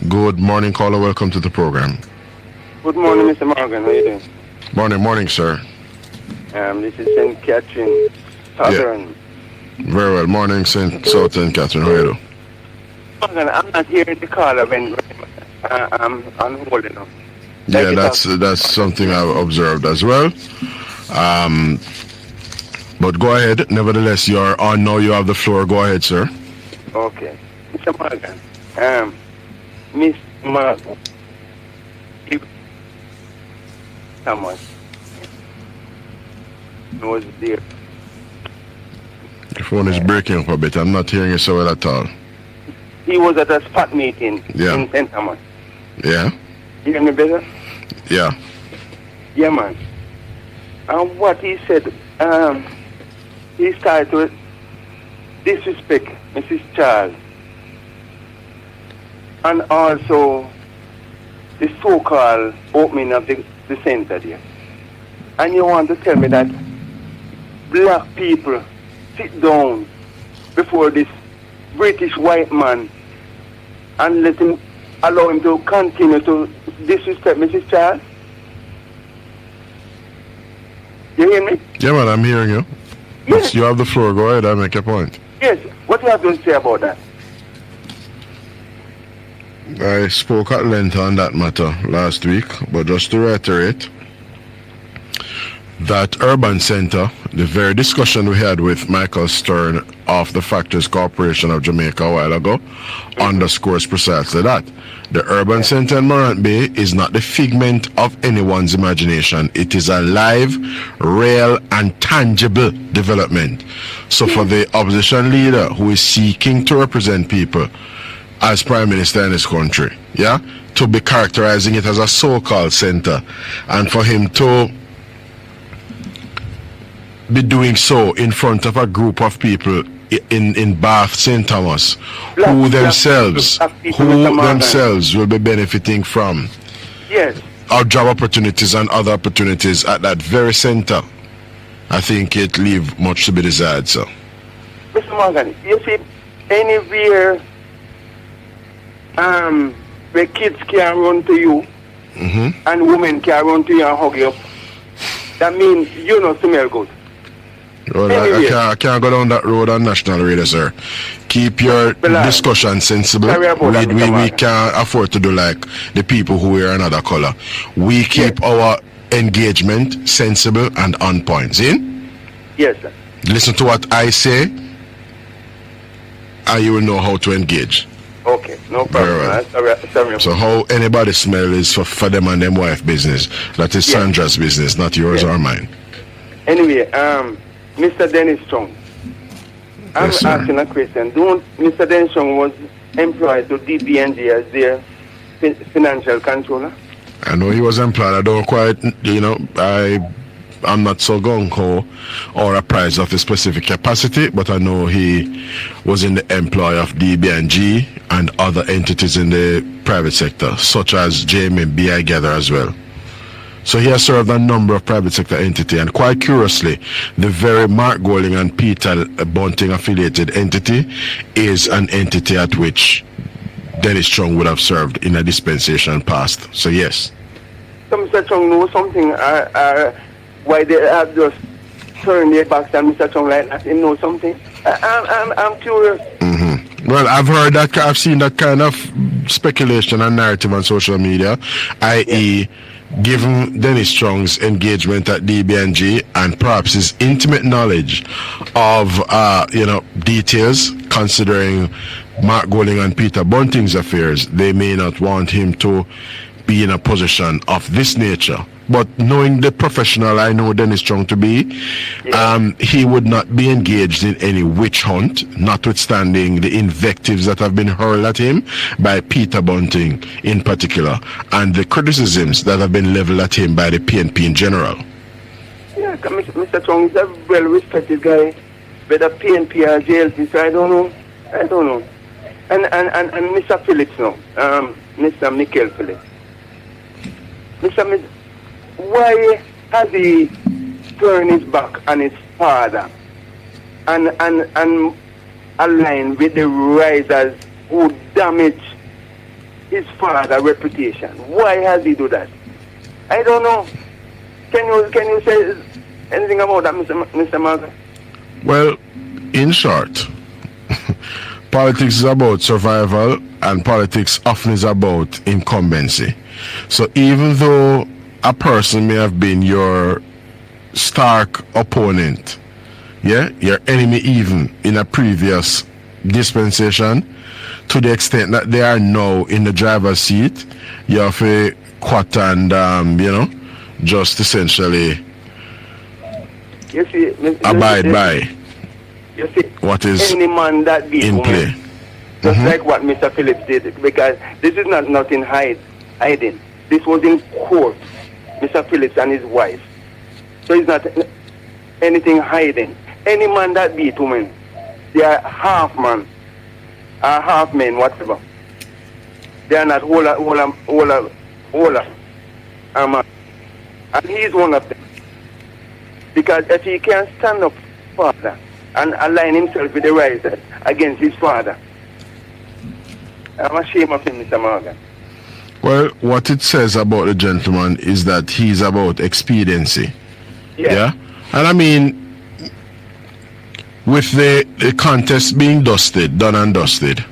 Good morning, caller. Welcome to the program. Good morning, Mr. Morgan. How are you doing? Morning, sir. This is St. Catherine, Southern. Yeah. Very well. Morning, St. Catherine. How are you doing? Morgan, I'm not hearing the caller when I'm on hold now. Yeah, that's something I've observed as well. But go ahead. Nevertheless, you're on now. You have the floor. Go ahead, sir. Okay. Mr. Morgan, Miss Morgan, someone was there. The phone is breaking up a bit. I'm not hearing you so well at all. He was at a spot meeting in St. Thomas. Yeah? You hear me better? Yeah. Yeah, man. And what he said, he started to disrespect Mrs. Charles. And also the so-called opening of the center there. And you want to tell me that black people sit down before this British white man and allow him to continue to disrespect Mrs. Charles? You hear me? Yeah, man, I'm hearing you. Yes. You have the floor. Go ahead and make a point. Yes. What do you have to say about that? I spoke at length on that matter last week, but just to reiterate, that urban center, the very discussion we had with Michael Stern of the Factors Corporation of Jamaica a while ago, underscores precisely that. The urban center in Morant Bay is not the figment of anyone's imagination. It is a live, real, and tangible development. So for the opposition leader who is seeking to represent people as Prime Minister in this country, to be characterizing it as a so-called center, and for him to be doing so in front of a group of people in Bath, St. Thomas, who themselves will be benefiting from our job opportunities and other opportunities at that very center. I think it leaves much to be desired, sir. Mr. Morgan, you see, anywhere where kids can run to you and women can run to you and hug you up, that means you know smell good. Well, I can't go down that road on national radio, sir. Keep your discussion sensible. We can't afford to do like the people who wear another color. We keep our engagement sensible and on point. In? Yes, sir. Listen to what I say, and you will know how to engage. Okay, no problem. Sorry. So how anybody smell is for them and them wife business. That is Sandra's business, not yours or mine. Anyway, Mr. Dennis Strong, I'm asking a question. Mr. Dennis Strong was employed to DPNG as their financial controller? I know he was employed. I don't quite, I'm not so gung-ho or apprised of his specific capacity, but I know he was in the employ of DBNG and other entities in the private sector, such as JMB, I gather, as well. So he has served a number of private sector entities, and quite curiously, the very Mark Golding and Peter Bunting affiliated entity is an entity at which Dennis Strong would have served in a dispensation past. So yes. So Mr. Strong knows something, why they have just turned their backs on Mr. Strong like that, he knows something. I'm curious. Well, I've heard that, I've seen that kind of speculation and narrative on social media, i.e., given Dennis Strong's engagement at DBNG and perhaps his intimate knowledge of, details considering Mark Golding and Peter Bunting's affairs, they may not want him to be in a position of this nature. But knowing the professional I know Dennis Strong to be, he would not be engaged in any witch hunt, notwithstanding the invectives that have been hurled at him by Peter Bunting in particular, and the criticisms that have been leveled at him by the PNP in general. Yeah, Mr. Strong is a well-respected guy, whether PNP or JLP, so I don't know. And Mr. Phillips now, Mr. Michael Phillips. Why has he turned his back on his father and aligned with the risers who damage his father's reputation? Why has he do that? I don't know. Can you say anything about that, Mr. Morgan? Well, in short, politics is about survival, and politics often is about incumbency. So even though a person may have been your stark opponent, yeah, your enemy even in a previous dispensation, to the extent that they are now in the driver's seat, you have to quote and just essentially abide by what is any man that be in play. Just like what Mr. Phillips did, because this is not nothing hiding. This was in court, Mr. Phillips and his wife. So it's not anything hiding. Any man that beat women, they are half man, or half men, whatever. They are not whole man. And he is one of them. Because if he can stand up for father and align himself with the rights against his father, I'm ashamed of him, Mr. Morgan. Well, what it says about the gentleman is that he's about expediency. Yeah? And I mean, with the contest being done and dusted,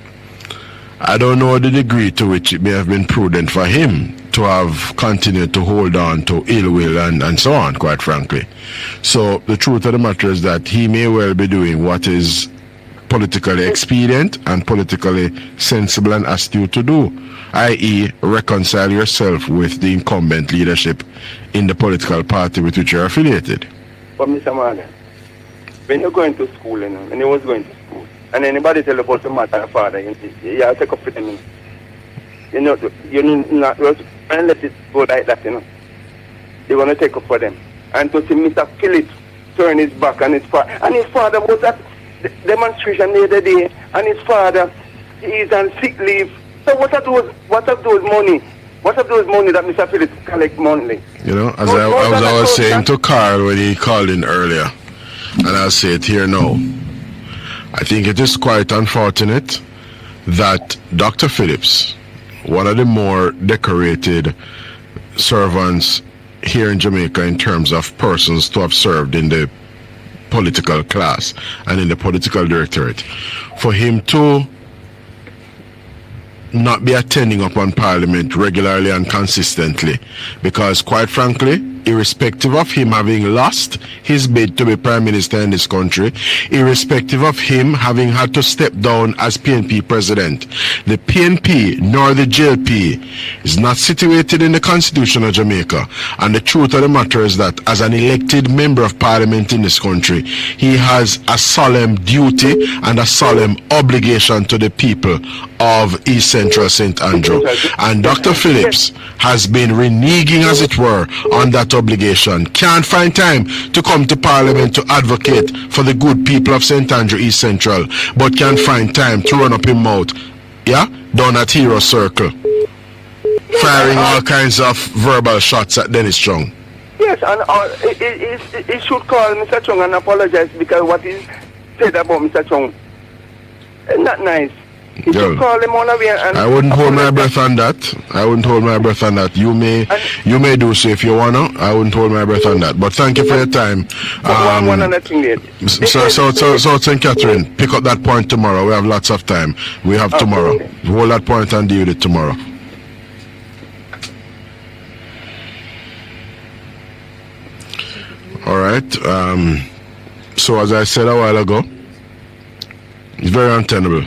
I don't know the degree to which it may have been prudent for him to have continued to hold on to ill will and so on, quite frankly. So the truth of the matter is that he may well be doing what is politically expedient and politically sensible and astute to do, i.e. reconcile yourself with the incumbent leadership in the political party with which you're affiliated. But Mr. Morgan, when you're going to school, when you was going to school, and anybody tell about the matter of father, you have to take up with them. You're not and let it go like that, You're going to take up for them. And to see Mr. Phillips turn his back on his father. And his father was at the demonstration the other day, and his father is on sick leave. So what are those money that Mr. Phillips collect monthly? As I was saying to Carl when he called in earlier, and I'll say it here now, I think it is quite unfortunate that Dr. Phillips, one of the more decorated servants here in Jamaica in terms of persons to have served in the political class and in the political directorate, for him to not be attending upon Parliament regularly and consistently, because quite frankly, irrespective of him having lost his bid to be Prime Minister in this country, irrespective of him having had to step down as PNP President, the PNP nor the JLP is not situated in the Constitution of Jamaica. And the truth of the matter is that as an elected Member of Parliament in this country, he has a solemn duty and a solemn obligation to the people of East Central St. Andrew. And Dr. Phillips has been reneging, as it were, on that obligation. Can't find time to come to Parliament to advocate for the good people of St. Andrew East Central, but can find time to run up his mouth, down at Hero Circle, firing all kinds of verbal shots at Dennis Chung. Yes, and he should call Mr. Chung and apologize, because what he said about Mr. Chung is not nice. You should call him on away and I wouldn't hold my breath on that. You may do so if you wanna. I wouldn't hold my breath on that. But thank you for your time. One other thing there. So St. Catherine, pick up that point tomorrow. We have lots of time. We have tomorrow. Okay. Hold that point and deal with it tomorrow. All right. So as I said a while ago, it's very untenable.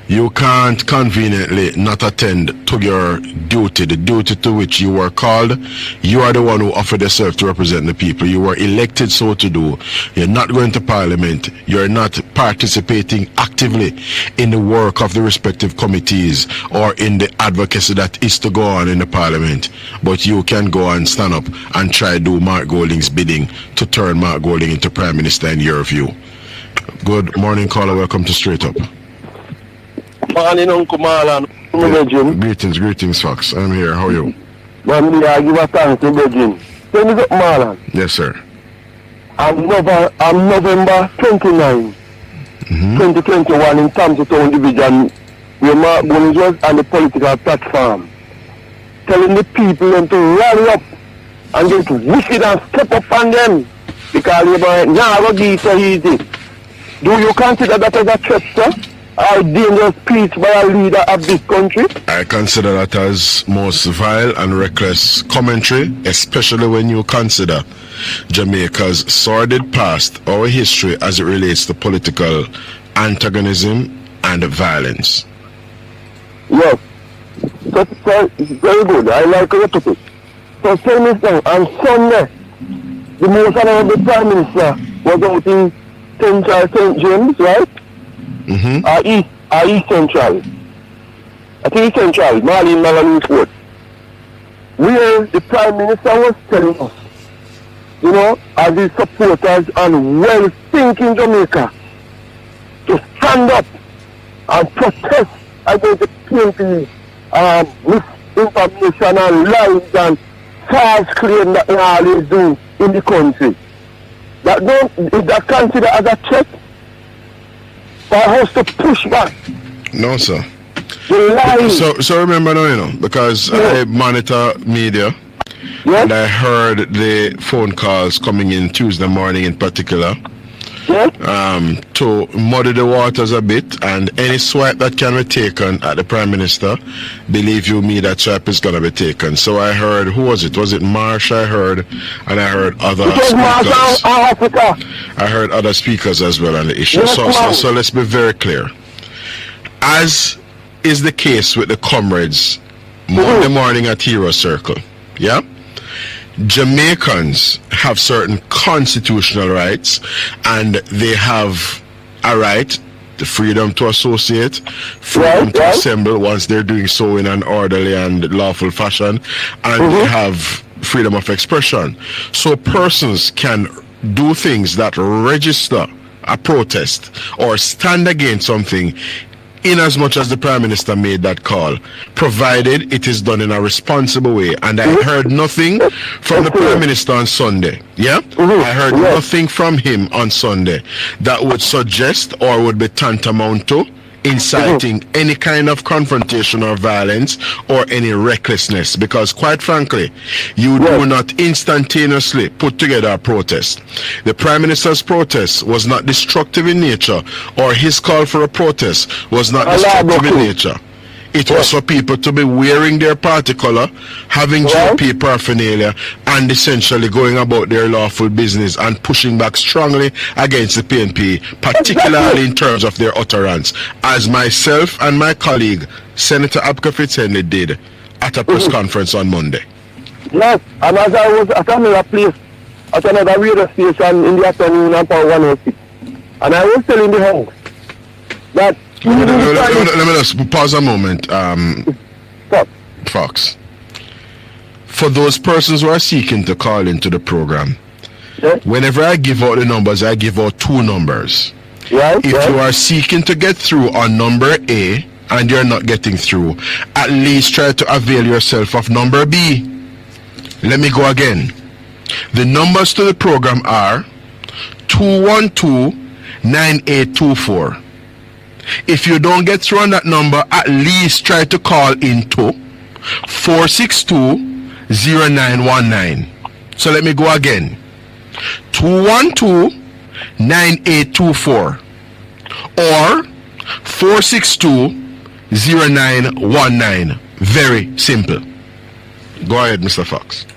You can't conveniently not attend to your duty, the duty to which you were called. You are the one who offered yourself to represent the people. You were elected so to do. You're not going to Parliament. You're not participating actively in the work of the respective committees or in the advocacy that is to go on in the Parliament. But you can go and stand up and try to do Mark Golding's bidding to turn Mark Golding into Prime Minister in your view. Good morning, caller. Welcome to Straight Up. Morning, Uncle Marlon. Greetings, Fox. I'm here. How are you? Man, I give a thanks to Virgin. Tell me that, Marlon. Yes, sir. I'm November 29, 2021 in Thompson Division, where Mark Gunners was on the political platform, telling the people them to rally up and get wicked and step up on them because Labour now be so easy. Do you consider that as a threat, sir? Or dangerous speech by a leader of this country? I consider that as most vile and reckless commentary, especially when you consider Jamaica's sordid past, our history as it relates to political antagonism and violence. Yes. So very good. I like your topic. So tell me something. On Sunday, the most honorable Prime Minister was out in Central St. James, right? East Central. I think East Central, Marlon Morgan, where the Prime Minister was telling us, you know, as his supporters and well-thinking Jamaica, to stand up and protest against the PNP misinformation and lies and false claim that they always do in the country. Is that considered as a threat for us to push back? No, sir. The lies. So remember now, you know, because I monitor media, and I heard the phone calls coming in Tuesday morning in particular, to muddy the waters a bit, and any swipe that can be taken at the Prime Minister, believe you me, that swipe is going to be taken. So I heard, who was it? Was it Marsh I heard? And I heard other speakers. I heard other speakers as well on the issue. So let's be very clear. As is the case with the comrades Monday morning at Hero Circle, yeah? Jamaicans have certain constitutional rights, and they have a right, the freedom to associate, freedom to assemble once they're doing so in an orderly and lawful fashion, and they have freedom of expression. So persons can do things that register a protest or stand against something in as much as the Prime Minister made that call, provided it is done in a responsible way. And I heard nothing from the Prime Minister on Sunday. Yeah? I heard nothing from him on Sunday that would suggest or would be tantamount to inciting any kind of confrontation or violence or any recklessness, because quite frankly, you do not instantaneously put together a protest. The Prime Minister's protest was not destructive in nature, or his call for a protest was not destructive in nature. It was for people to be wearing their party color, having JLP paraphernalia, and essentially going about their lawful business and pushing back strongly against the PNP, particularly in terms of their utterance, as myself and my colleague, Senator Heath Fitness, did at a press conference on Monday. Yes, and as I was at another place, at another radio station in the afternoon on Power 106, and I was telling the house that let me just pause a moment, Fox. For those persons who are seeking to call into the program, whenever I give out the numbers, I give out two numbers. If you are seeking to get through on number A and you're not getting through, at least try to avail yourself of number B. Let me go again. The numbers to the program are 212-9824. If you don't get through on that number, at least try to call into 462-0919. So let me go again. 212-9824 or 462-0919. Very simple. Go ahead, Mr. Fox.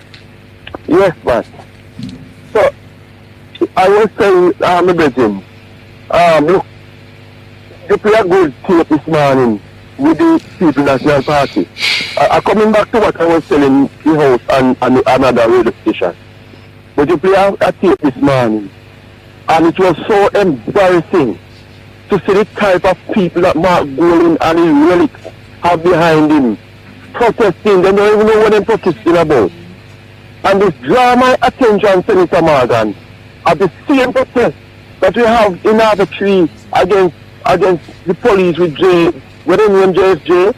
Yes, man. So I was saying, look, you play a good tape this morning with the People National Party. Coming back to what I was telling the house and another radio station. But you play a tape this morning, and it was so embarrassing to see the type of people that Mark Golding and his relics have behind him protesting. They don't even know what they're protesting about. And this draw my attention, Senator Morgan, at the same protest that we have in Arbitrary against the police with what is name JFJ?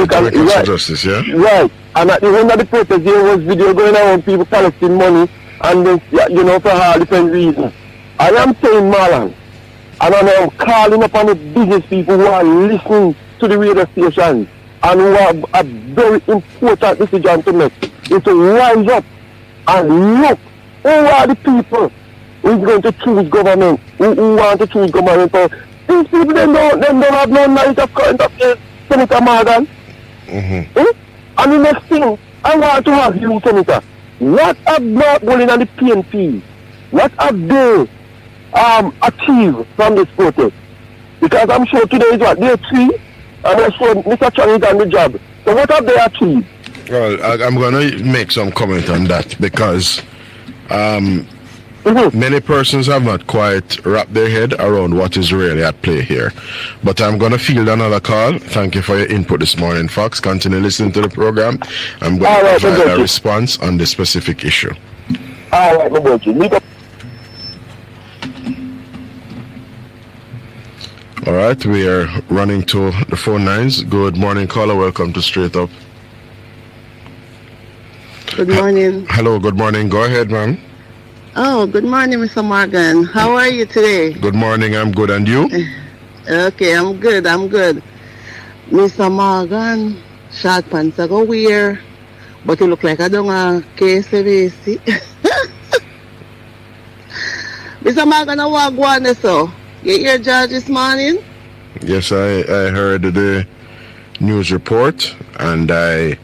Jamaica Justice, yeah? Right. And at the end of the protest, there was video going around, people collecting money, and then, for all different reasons. I am saying, Marlon, and I'm calling upon the business people who are listening to the radio stations and who have a very important decision to make is to rise up and look who are the people who is going to choose government, who want to choose government. So these people, they don't have no knowledge of current affairs, Senator Morgan. Mm-hmm. And the next thing, I want to ask you, Senator, what have Mark Bolin and the PNP, what have they achieved from this protest? Because I'm sure today is what, day 3, and I'm sure Mr. Chang is on the job. So what have they achieved? Well, I'm going to make some comment on that because many persons have not quite wrapped their head around what is really at play here. But I'm going to field another call. Thank you for your input this morning, Fox. Continue listening to the program. I'm going to provide a response on this specific issue. All right, my boy. All right, we are running to the phone lines. Good morning, caller. Welcome to Straight Up. Good morning. Hello, good morning. Go ahead, ma'am. Oh, good morning, Mr. Morgan. How are you today? Good morning. I'm good. And you? Okay, I'm good. Mr. Morgan, short pants I go wear, but you look like I don't have KSVC. Mr. Morgan, I walk one so. You hear George this morning? Yes, I heard the news report, and I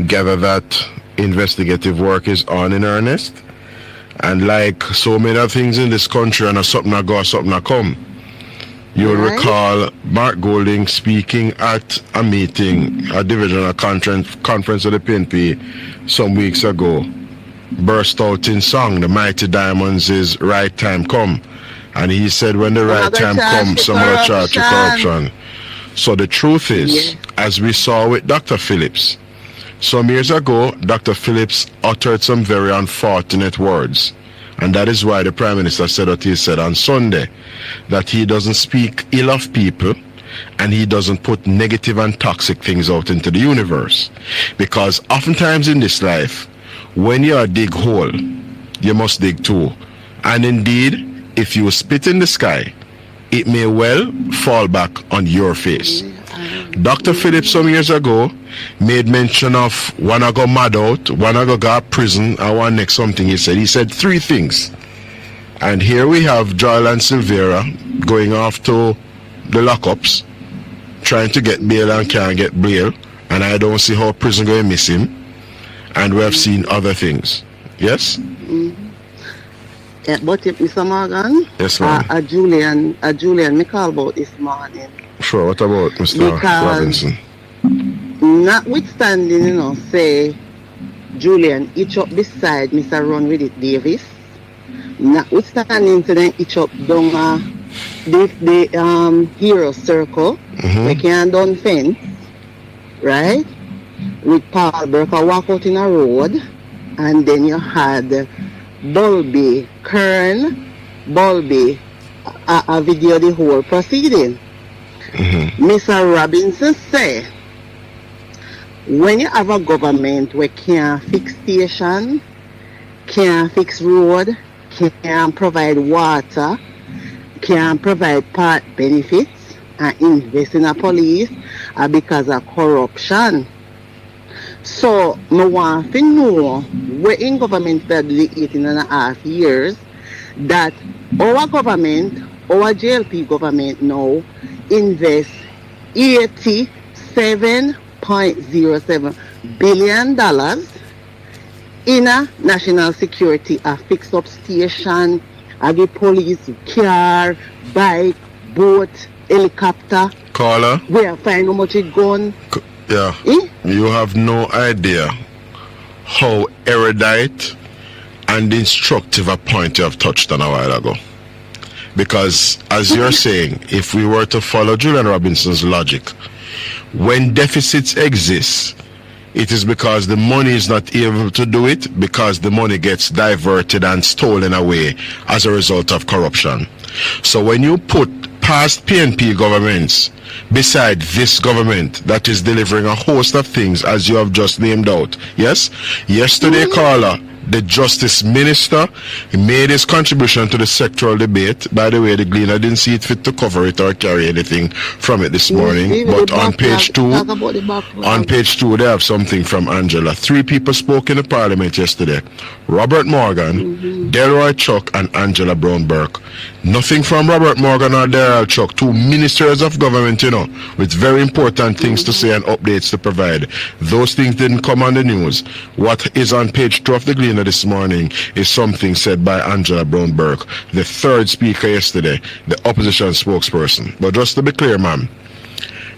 gather that investigative work is on in earnest. And like so many other things in this country, and something I go, something I come. You'll recall Mark Golding speaking at a meeting, a divisional conference of the PNP some weeks ago, burst out in song, The Mighty Diamonds is Right Time Come. And he said when the right time comes, some other charge of corruption. So the truth is, as we saw with Dr. Phillips, some years ago, Dr. Phillips uttered some very unfortunate words. And that is why the Prime Minister said what he said on Sunday, that he doesn't speak ill of people and he doesn't put negative and toxic things out into the universe. Because oftentimes in this life, when you are dig hole, you must dig too. And indeed, if you spit in the sky, it may well fall back on your face. Dr. Phillips some years ago made mention of one I go mad out, one I go prison, and one next something he said. He said 3 things. And here we have Joel and Silvera going off to the lockups, trying to get bail and can't get bail, and I don't see how prison going to miss him. And we have seen other things. Yes? Yeah, but Mr. Morgan, yes, ma'am. Julian me call about this morning. Sure, what about Mr. Robinson? Notwithstanding, say Julian each up beside Mr. Run With It Davis. Notwithstanding to them each up down the hero circle, we can't done fence, right? With Paul Burker walk out in a road, and then you had Bulby, Kern, Bulby, a video the whole proceeding. Mr. Robinson say, when you have a government where can't fix station, can't fix road, can't provide water, can't provide part benefits, and invest in a police because of corruption. So, I want to know, we're in government for the 18.5 years, that our government, our JLP government now, invest $87.07 billion in a national security, a fixed up station, a the police, car, bike, boat, helicopter. Caller? Where find how much it gone. Yeah. You have no idea how erudite and instructive a point you have touched on a while ago. Because, as you're saying, if we were to follow Julian Robinson's logic, when deficits exist, it is because the money is not able to do it, because the money gets diverted and stolen away as a result of corruption. So when you put past PNP governments beside this government that is delivering a host of things as you have just named out, yes? Yesterday, caller, the Justice Minister. He made his contribution to the sectoral debate. By the way, the Gleaner didn't see it fit to cover it or carry anything from it this morning. But on page 2, they have something from Angela. 3 people spoke in the Parliament yesterday. Robert Morgan, Delroy Chuck, and Angela Brown-Burke. Nothing from Robert Morgan or Delroy Chuck, 2 ministers of government, with very important things to say and updates to provide. Those things didn't come on the news. What is on page 2 of the Gleaner this morning is something said by Angela Brown-Burke, the 3rd speaker yesterday, the opposition spokesperson. But just to be clear, ma'am,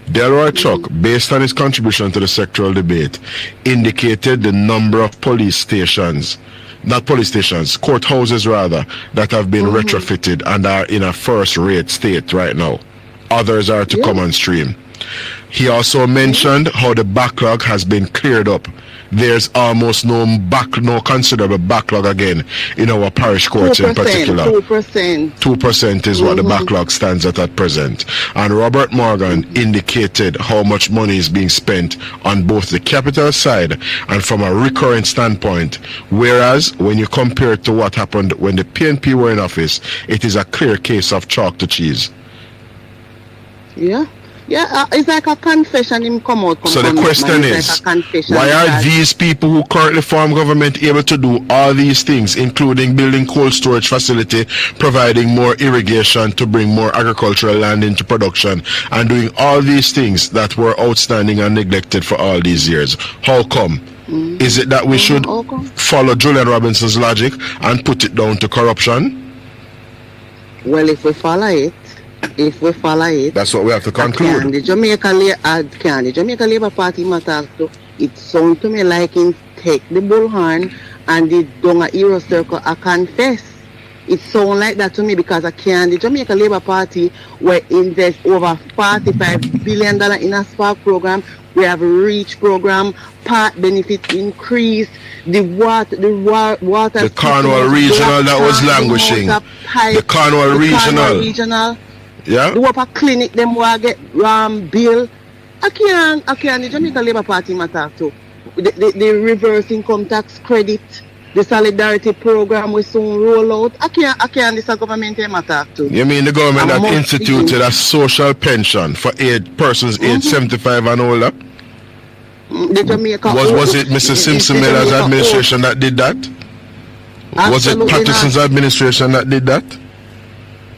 Delroy Chuck, based on his contribution to the sectoral debate, indicated the number of police stations, not police stations, courthouses rather, that have been retrofitted and are in a first-rate state right now. Others are to come on stream. He also mentioned how the backlog has been cleared up. There's almost no considerable backlog again in our parish courts in particular. 2% is what the backlog stands at present. And Robert Morgan indicated how much money is being spent on both the capital side and from a recurrent standpoint. Whereas when you compare it to what happened when the PNP were in office, it is a clear case of chalk to cheese. Yeah, it's like a confession him come out. So the question is, why are these people who currently form government able to do all these things, including building cold storage facility, providing more irrigation to bring more agricultural land into production, and doing all these things that were outstanding and neglected for all these years? How come? Is it that we should follow Julian Robinson's logic and put it down to corruption? Well, if we follow it, that's what we have to conclude. Can the Jamaica Labour Party matter to it sound to me like him take the bullhorn and the down a hero circle a confess. It sound like that to me because the Jamaica Labour Party will invest over $45 billion in a spark program. We have a REACH program, part benefit increase, the water. The Cornwall Regional that was languishing. The Cornwall Regional. Yeah. The water clinic them will get bill. I can't the Jamaica Labour Party matter too. The reverse income tax credit, the solidarity program we soon roll out. I can't this government matter too. You mean the government that instituted a social pension for persons aged 75 and older? The Jamaica was it Mr. Simpson Miller's administration that did that? Was it Patterson's administration that did that?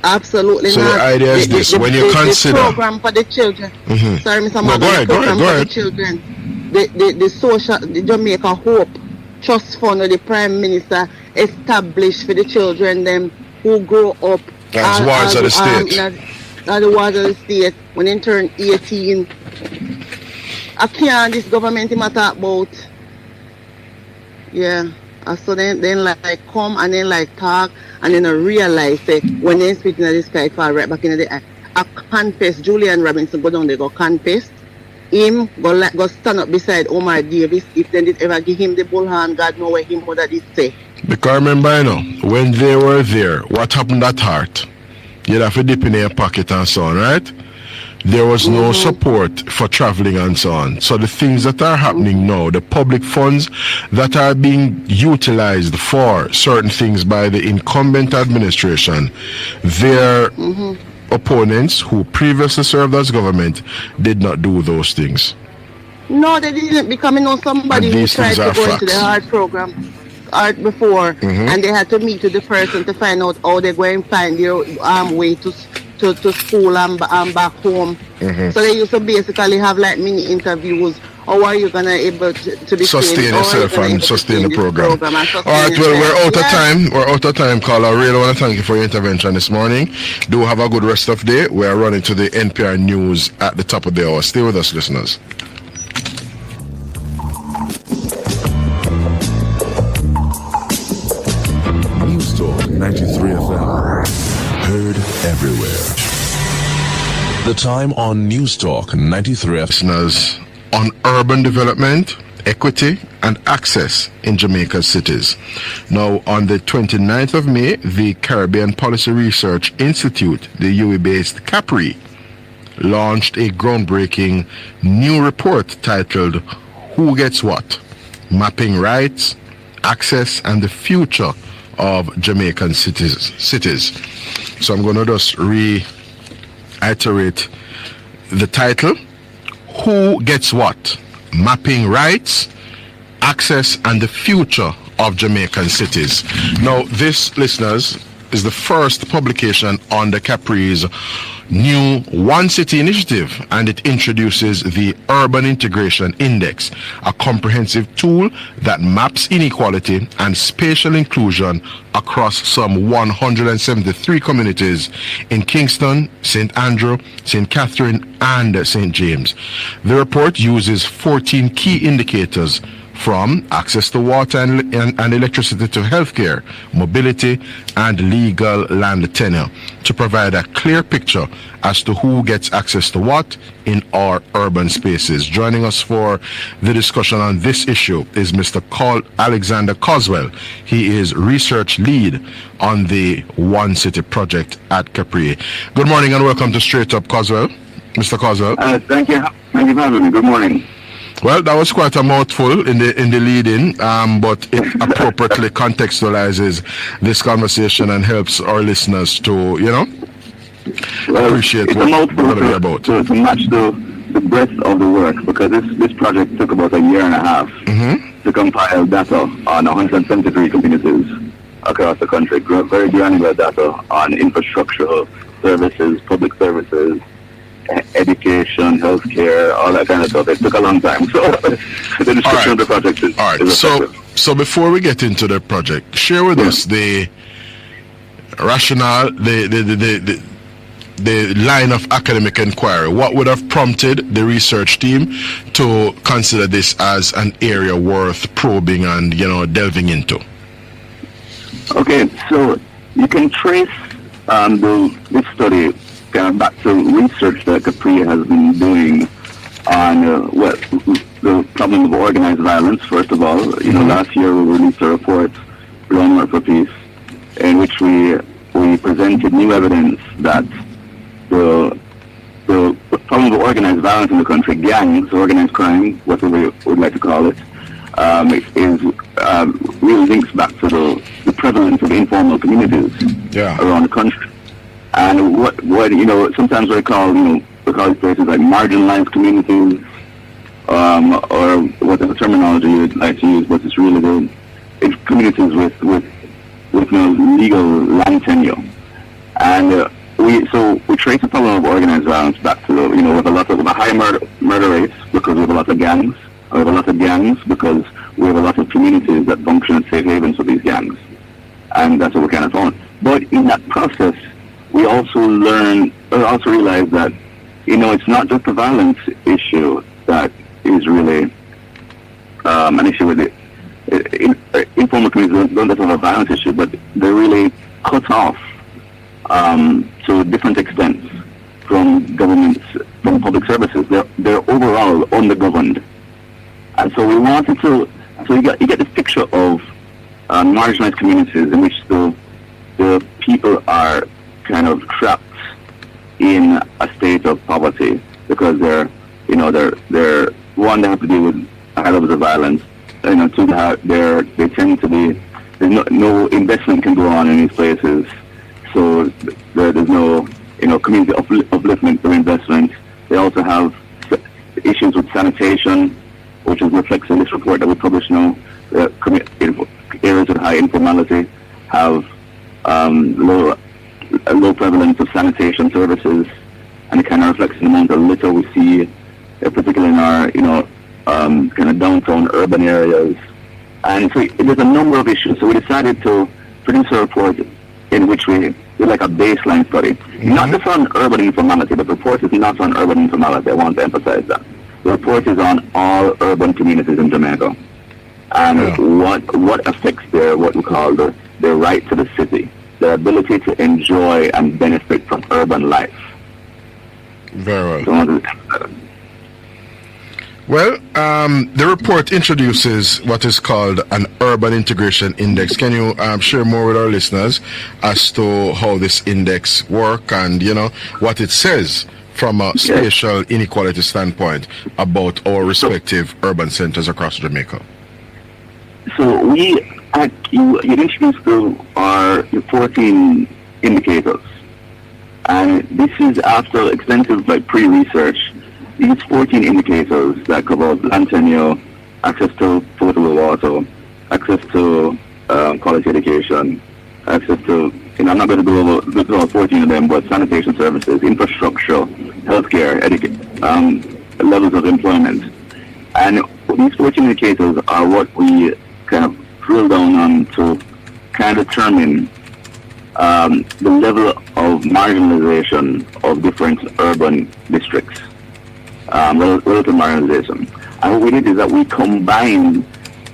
Absolutely so not. So the idea is this: when you consider the program for the children. Sorry, Mr. Morgan. Go ahead. The children. The Jamaica Hope Trust Fund the Prime Minister established for the children them who grow up as wards of the state. The wards of the state when they turn 18. I can't this government matter about. Yeah. So then like come and then like talk and then I realize that when they speaking of this guy far right back in the day, I confess Julian Robinson go down there go confess him go stand up beside Omar Davis if they did ever give him the bullhorn. God know where him mother did say. Because remember when they were there, what happened at heart? You'd have to dip in your pocket and so on, right? There was no support for traveling and so on. So the things that are happening now, the public funds that are being utilized for certain things by the incumbent administration, their opponents who previously served as government did not do those things. No, they didn't, because somebody who tried to go into the hard program before and they had to meet with the person to find out how they're going to find their way to school and back home. So they used to basically have like mini interviews. How are you going to able to be sustain yourself and sustain the program? All right, well, we're out of time. We're out of time, caller. I really want to thank you for your intervention this morning. Do have a good rest of the day. We are running to the NPR News at the top of the hour. Stay with us, listeners. News Talk 93 FM. Heard everywhere. The time on News Talk 93 FM. Listeners, on urban development, equity, and access in Jamaica's cities. Now, on the 29th of May, the Caribbean Policy Research Institute, the UE-based CAPRI, launched a groundbreaking new report titled Who Gets What? Mapping Rights, access and the future of Jamaican cities. So I'm going to just reiterate the title. Who Gets What? Mapping Rights, Access and the Future of Jamaican Cities. Now, this, listeners, is the first publication on the Capri's new One City initiative, and it introduces the Urban Integration Index, a comprehensive tool that maps inequality and spatial inclusion across some 173 communities in Kingston, St. Andrew, St. Catherine, and St. James. The report uses 14 key indicators from access to water and electricity to healthcare, mobility, and legal land tenure to provide a clear picture as to who gets access to what in our urban spaces. Joining us for the discussion on this issue is Mr. Alexander Coswell. He is research lead on the One City project at Capri. Good morning and welcome to Straight Up, Coswell. Mr. Coswell. Thank you. Thank you for having me. Good morning. Well, that was quite a mouthful in the lead-in, but it appropriately contextualizes this conversation and helps our listeners to, appreciate what we're going to be about. To match the breadth of the work, because this project took about a year and a half to compile data on 173 communities across the country, very granular data on infrastructure, services, public services, education, healthcare, all that kind of stuff. It took a long time. So the description of the project is effective. So before we get into the project, share with us the rationale, the line of academic inquiry. What would have prompted the research team to consider this as an area worth probing and delving into? Okay, so you can trace this study kind of back to research that Capri has been doing on the problem of organized violence. First of all, last year we released a report, Groundwork for Peace, in which we presented new evidence that the problem of organized violence in the country, gangs, organized crime, whatever we would like to call it, really links back to the prevalence of informal communities around the country. And what sometimes we call these places like marginalized communities, or whatever terminology you'd like to use, but it's really it's communities with no legal land tenure. And we trace the problem of organized violence back to with a high murder rates because we have a lot of gangs. We have a lot of gangs because we have a lot of communities that function as safe havens for these gangs, and that's what we kind of found. But in that process, we also realize that, it's not just a violence issue that is really an issue with it. Informal communities don't just have a violence issue, but they're really cut off to different extents from governments, from public services. They're overall undergoverned. And so we wanted to, you get this picture of marginalized communities in which the people are kind of trapped in a state of poverty because they're one, they have to deal with high levels of violence, two, they tend to be, no investment can go on in these places, so there's no community upliftment through investment. They also have issues with sanitation, which is reflected in this report that we publish now. Areas with high informality have a low prevalence of sanitation services, and it kind of reflects in the amount of litter we see, particularly in our, kind of downtown urban areas. And so there's a number of issues. So we decided to produce a report in which we did like a baseline study, not just on urban informality. The report is not on urban informality. I want to emphasize that. The report is on all urban communities in Jamaica, and what affects what we call their right to the city, their ability to enjoy and benefit from urban life. Very well. Well, the report introduces what is called an Urban Integration Index. Can you share more with our listeners as to how this index works and, what it says from a spatial inequality standpoint about our respective urban centers across Jamaica? So we you introduced our 14 indicators, and this is after extensive pre-research. These 14 indicators that cover land tenure, access to potable water, access to quality education, access to, I'm not going to go over all 14 of them, but sanitation services, infrastructure, healthcare, levels of employment. And these 14 indicators are what we kind of drill down on to kind of determine the level of marginalization of different urban districts, relative marginalization. And what we did is that we combined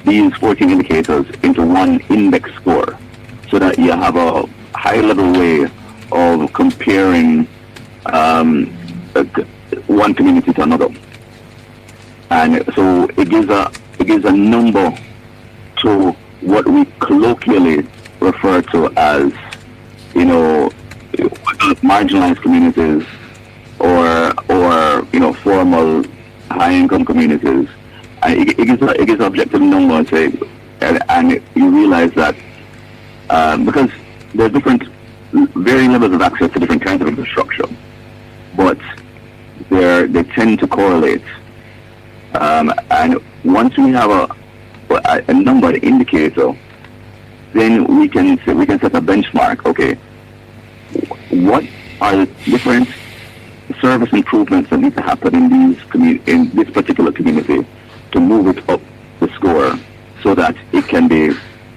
these 14 indicators into one index score, so that you have a high-level way of comparing one community to another. And so it gives a number to what we colloquially refer to as, marginalized communities or formal high-income communities. And it gives objective numbers, and you realize that because there's varying levels of access to different kinds of infrastructure, but they tend to correlate. And once we have a number, an indicator, then we can set a benchmark. Okay, what are the different service improvements that need to happen in this particular community to move it up the score, so that it can be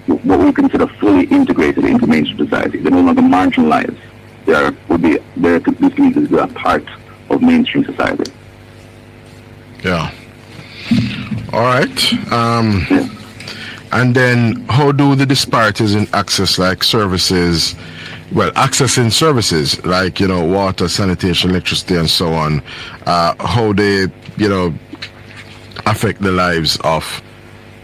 what we consider fully integrated into mainstream society? They're no longer marginalized. These communities are part of mainstream society. Yeah. All right. And then how do the disparities in access, like services, accessing services like, water, sanitation, electricity, and so on, how they, affect the lives of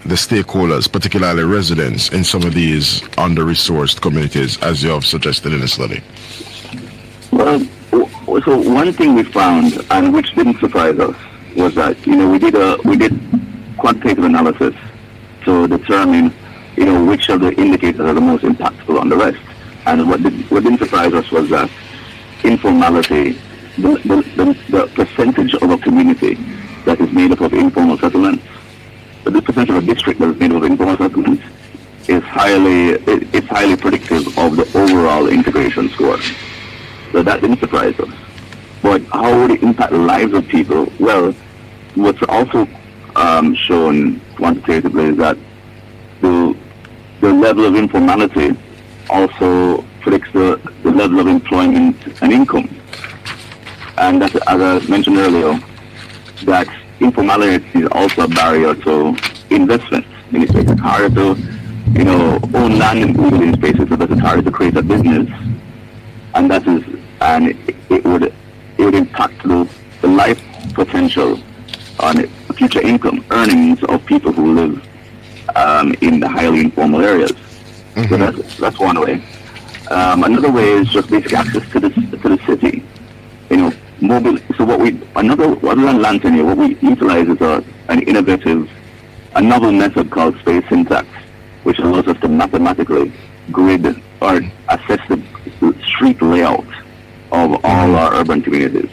the stakeholders, particularly residents in some of these under-resourced communities, as you have suggested in the study? Well, so one thing we found, and which didn't surprise us, was that we did quantitative analysis to determine which of the indicators are the most impactful on the rest. And what didn't surprise us was that informality, the percentage of a community that is made up of informal settlements, the percentage of a district that is made up of informal settlements, is highly predictive of the overall integration score. So that didn't surprise us. But how would it impact the lives of people? Well, what's also shown quantitatively is that the level of informality also predicts the level of employment and income. And that's, as I mentioned earlier, that informality is also a barrier to investment in these spaces. It's harder to, own land in these spaces, so that it's harder to create a business, and it would impact the life potential on future income earnings of people who live in the highly informal areas. Mm-hmm. So that's one way. Another way is just basic access to the city. Mobile. So other than land tenure, what we utilize is a novel method called space syntax, which allows us to mathematically grid or assess the street layout of all our urban communities,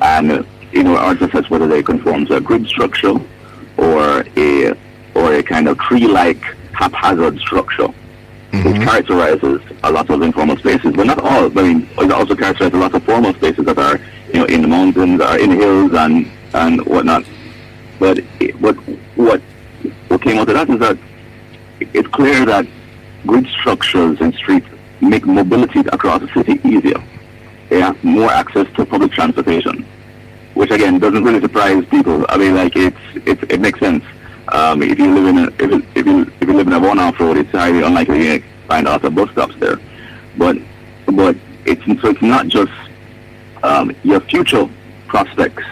and or to assess whether they conform to a grid structure or a kind of tree-like haphazard structure, which characterizes a lot of informal spaces, but not all. It also characterizes a lot of formal spaces that are in the mountains, or in hills and whatnot. But what came out of that is that it's clear that grid structures and streets make mobility across the city easier. Yeah, more access to public transportation, which again doesn't really surprise people. It makes sense. If you live in a one-off road, it's highly unlikely to find lots of bus stops there. But it's not just your future prospects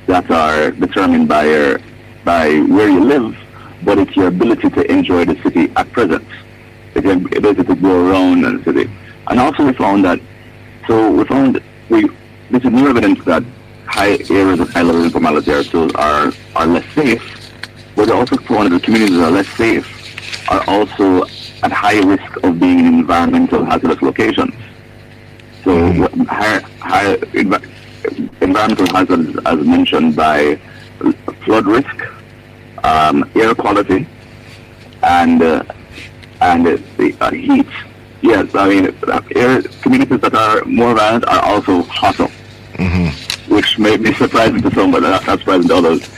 that are determined by where you live, but it's your ability to enjoy the city at present. It's your ability to go around the city. And also we found this is new evidence that high areas of high level informality are less safe, but but also one of the communities that are less safe are also at high risk of being in environmental hazardous locations. So higher environmental hazards, as mentioned, by flood risk, air quality, and heat. Yes, I mean, communities that are more violent are also hotter, which may be surprising to some, but not surprising to others.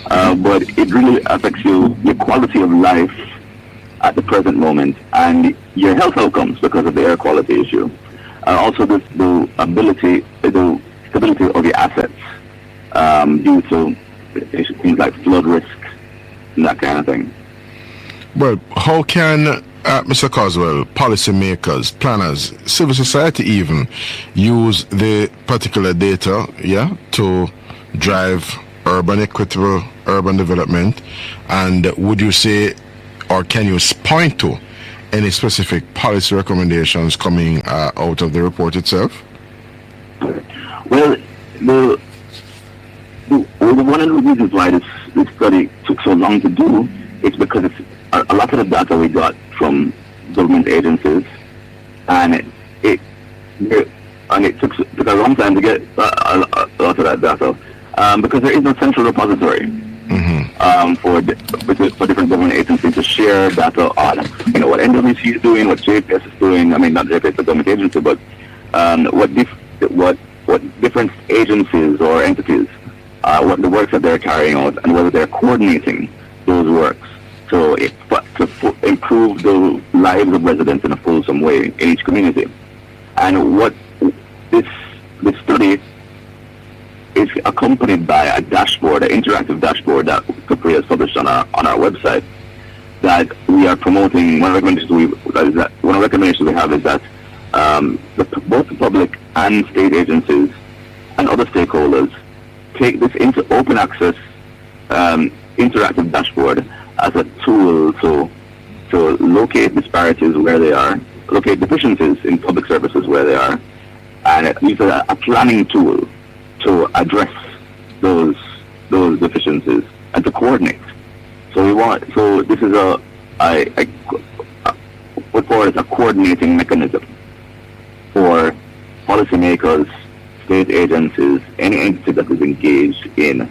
But it really affects your quality of life at the present moment and your health outcomes because of the air quality issue. Also, the stability of your assets due to things like flood risk and that kind of thing. Well, how can Mr. Coswell, policymakers, planners, civil society even use the particular data, to drive urban equitable urban development? And would you say, or can you point to any specific policy recommendations coming out of the report itself? Well, one of the reasons why this study took so long to do is because it's a lot of the data we got from government agencies, and it took a long time to get a lot of that data because there is no central repository for different government agencies to share data on, what NWC is doing, what JPS is doing. I mean, not JPS, the government agency, but what different agencies or entities, what the works that they're carrying out, and whether they're coordinating those works to improve the lives of residents in a fulsome way in each community. And what this study is accompanied by a dashboard, an interactive dashboard that Capri has published on our website, that we are promoting. One of the recommendations we have is that both the public and state agencies and other stakeholders take this into open access interactive dashboard as a tool to locate disparities where they are, locate deficiencies in public services where they are, and use a planning tool to address those deficiencies and to coordinate. So this is I put forward as a coordinating mechanism for policymakers, state agencies, any entity that is engaged in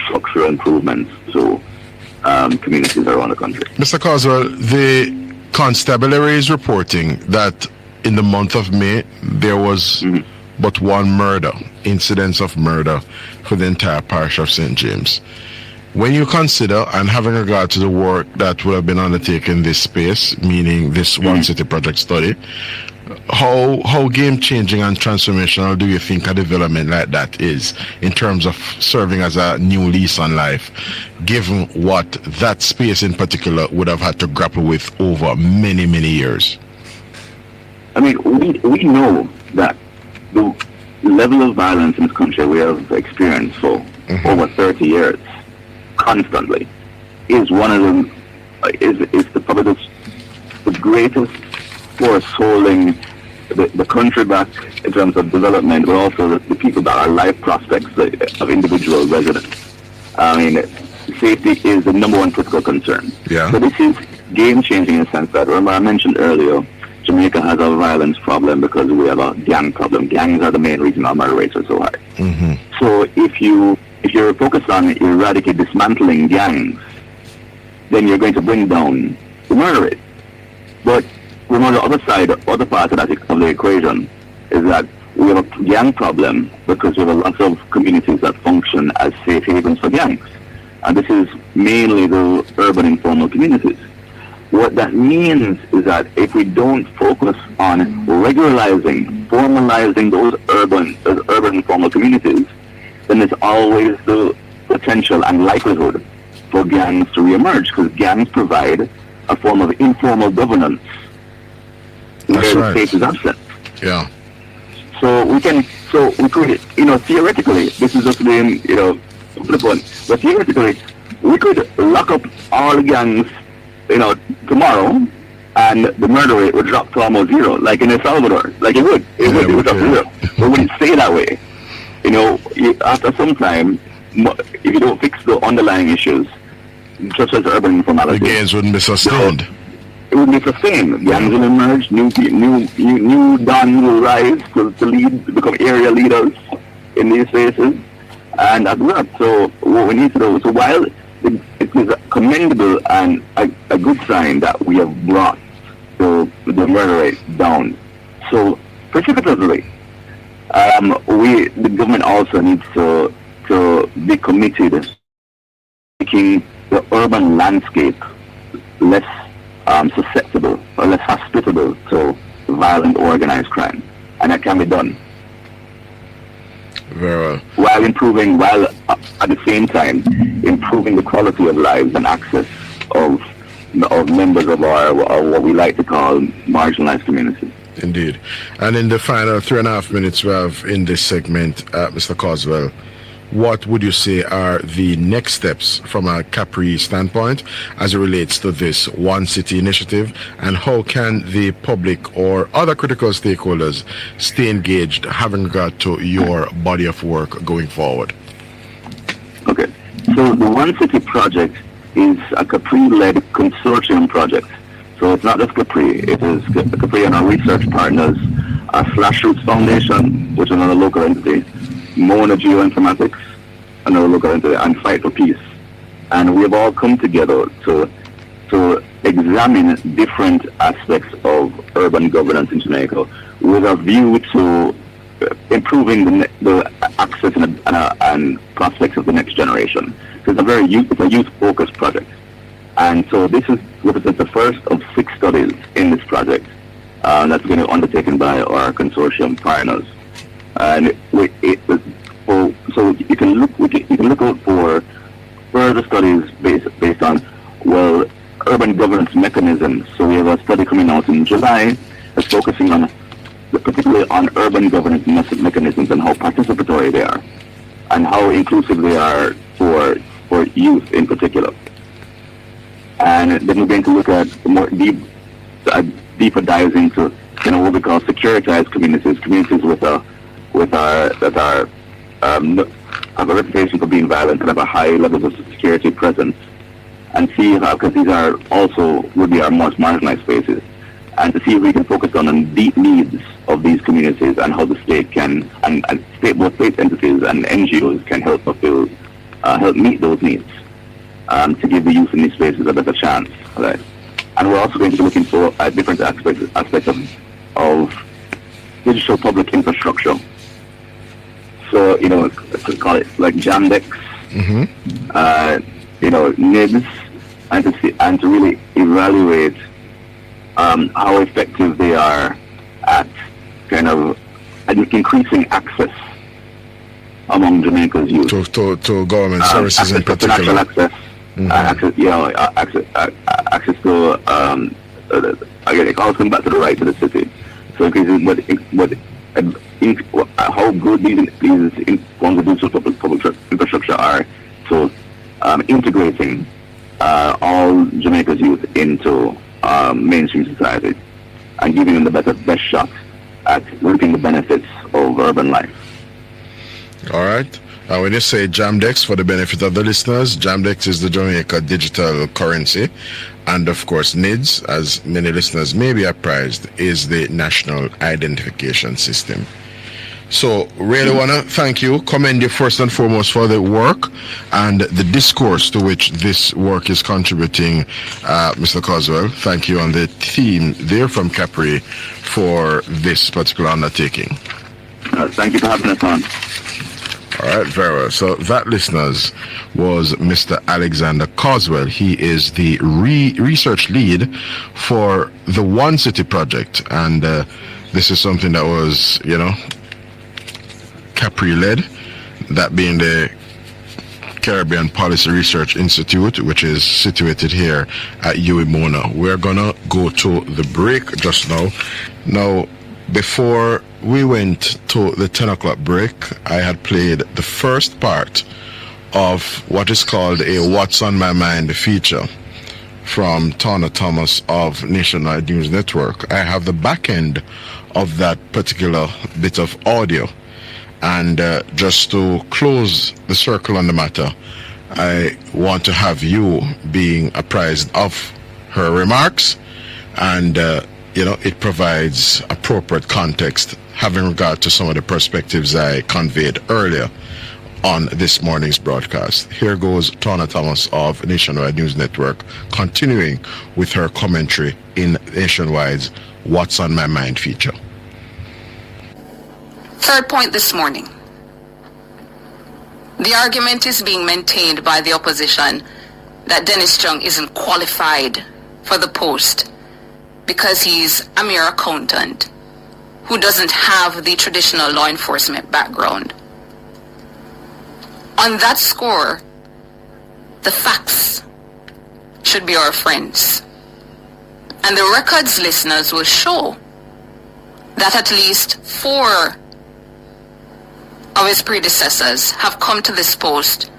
structural improvements to communities around the country. Mr. Coswell, the constabulary is reporting that in the month of May there was but one incidence of murder for the entire parish of St. James. When you consider, and having regard to the work that would have been undertaken in this space, meaning this One City Project study, how game-changing and transformational do you think a development like that is in terms of serving as a new lease on life, given what that space in particular would have had to grapple with over many, many years? I mean, we know that the level of violence in this country we have experienced for over 30 years, constantly, is one of them, is probably the greatest force holding the country back in terms of development, but also the people that are life prospects of individual residents. I mean, safety is the number one critical concern. Yeah. So this is game-changing in the sense that, remember I mentioned earlier, Jamaica has a violence problem because we have a gang problem. Gangs are the main reason our murder rates are so high. So if you're focused on dismantling gangs, then you're going to bring down the murder rate. But remember, the other side, other part of the equation is that we have a gang problem because we have a lot of communities that function as safe havens for gangs. And this is mainly the urban informal communities. What that means is that if we don't focus on regularizing, formalizing those urban informal communities, then there's always the potential and likelihood for gangs to reemerge, because gangs provide a form of informal governance where the state is absent. Yeah. So we could, theoretically, this is just being, but theoretically, we could lock up all the gangs, tomorrow, and the murder rate would drop to almost zero, like in El Salvador. Like it would drop to zero. But it wouldn't stay that way. After some time, if you don't fix the underlying issues, such as urban informality. The gains wouldn't be sustained. It would be sustained. Gangs will emerge, new dons will rise to lead, become area leaders in these spaces, and that's that. So what we need to do, so while it is commendable and a good sign that we have brought the murder rate down so precipitously, the government also needs to be committed to making the urban landscape less susceptible or less hospitable to violent organized crime, and that can be done. Very well. While at the same time improving the quality of lives and access of members of our what we like to call marginalized communities. Indeed. And in the final 3.5 minutes we have in this segment, Mr. Coswell, what would you say are the next steps from a Capri standpoint as it relates to this One City initiative, and how can the public or other critical stakeholders stay engaged having regard to your body of work going forward? Okay, so the One City project is a Capri-led consortium project. So it's not just Capri, it is Capri and our research partners, Slash Roots Foundation, which is another local entity, Mona Geoinformatics, another local entity, and Fight for Peace. And we have all come together to examine different aspects of urban governance in Jamaica with a view to improving the access and prospects of the next generation. So it's a youth-focused project. And so this represents the first of 6 studies in this project that's going to be undertaken by our consortium partners. And so you can look out for further studies based on urban governance mechanisms. So we have a study coming out in July that's focusing on particularly on urban governance mechanisms and how participatory they are, and how inclusive they are for youth in particular. And then we're going to look at deeper dives into what we call securitized communities that have a reputation for being violent and have a high levels of security presence, and see how, because these are also would be our most marginalized spaces, and to see if we can focus on the deep needs of these communities and how the state can, both state entities and NGOs can help meet those needs, to give the youth in these spaces a better chance. Right? And we're also going to be looking for different aspects of digital public infrastructure. So, call it like Jamdex, NIBs, and to really evaluate how effective they are at increasing access among Jamaica's youth to government services in particular. Financial access, access to it all comes back to the right to the city. So how good these forms of digital public infrastructure are, so integrating all Jamaica's youth into mainstream society and giving them the best shot at reaping the benefits of urban life. All right. When you say Jamdex, for the benefit of the listeners, Jamdex is the Jamaica digital currency. And of course, NIDS, as many listeners may be apprised, is the National Identification System. So really want to thank you, commend you first and foremost for the work and the discourse to which this work is contributing, Mr. Coswell. Thank you on the team there from Capri for this particular undertaking. Thank you for having us on. All right, very well. So that, listeners, was Mr. Alexander Coswell. He is the research lead for the One City project. And this is something that was, Capri-led, that being the Caribbean Policy Research Institute, which is situated here at Mona. We're going to go to the break just now. Now, before we went to the 10 o'clock break, I had played the first part of what is called a What's on My Mind feature from Tana Thomas of Nationwide News Network. I have the back end of that particular bit of audio. And just to close the circle on the matter, I want to have you being apprised of her remarks, and it provides appropriate context having regard to some of the perspectives I conveyed earlier on this morning's broadcast. Here goes Tawna Thomas of Nationwide News Network, continuing with her commentary in Nationwide's What's on My Mind feature. Third point this morning. The argument is being maintained by the opposition that Dennis Chung isn't qualified for the post because he's a mere accountant who doesn't have the traditional law enforcement background. On that score, the facts should be our friends. And the records listeners will show that at least 4 of his predecessors have come to this post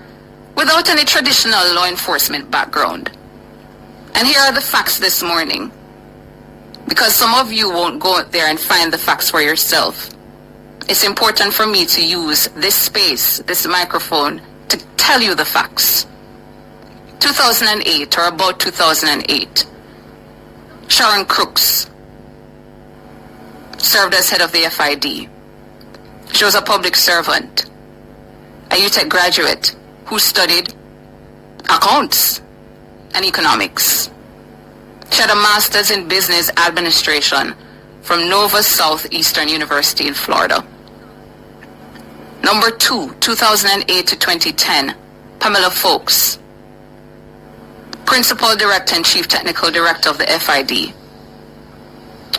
without any traditional law enforcement background. And here are the facts this morning, because some of you won't go out there and find the facts for yourself. It's important for me to use this space, this microphone, to tell you the facts. 2008, or about 2008, Sharon Crooks served as head of the FID. She was a public servant, a UTech graduate who studied accounts and economics. She had a master's in business administration from Nova Southeastern University in Florida. Number 2, 2008 to 2010, Pamela Folks, Principal Director and Chief Technical Director of the FID.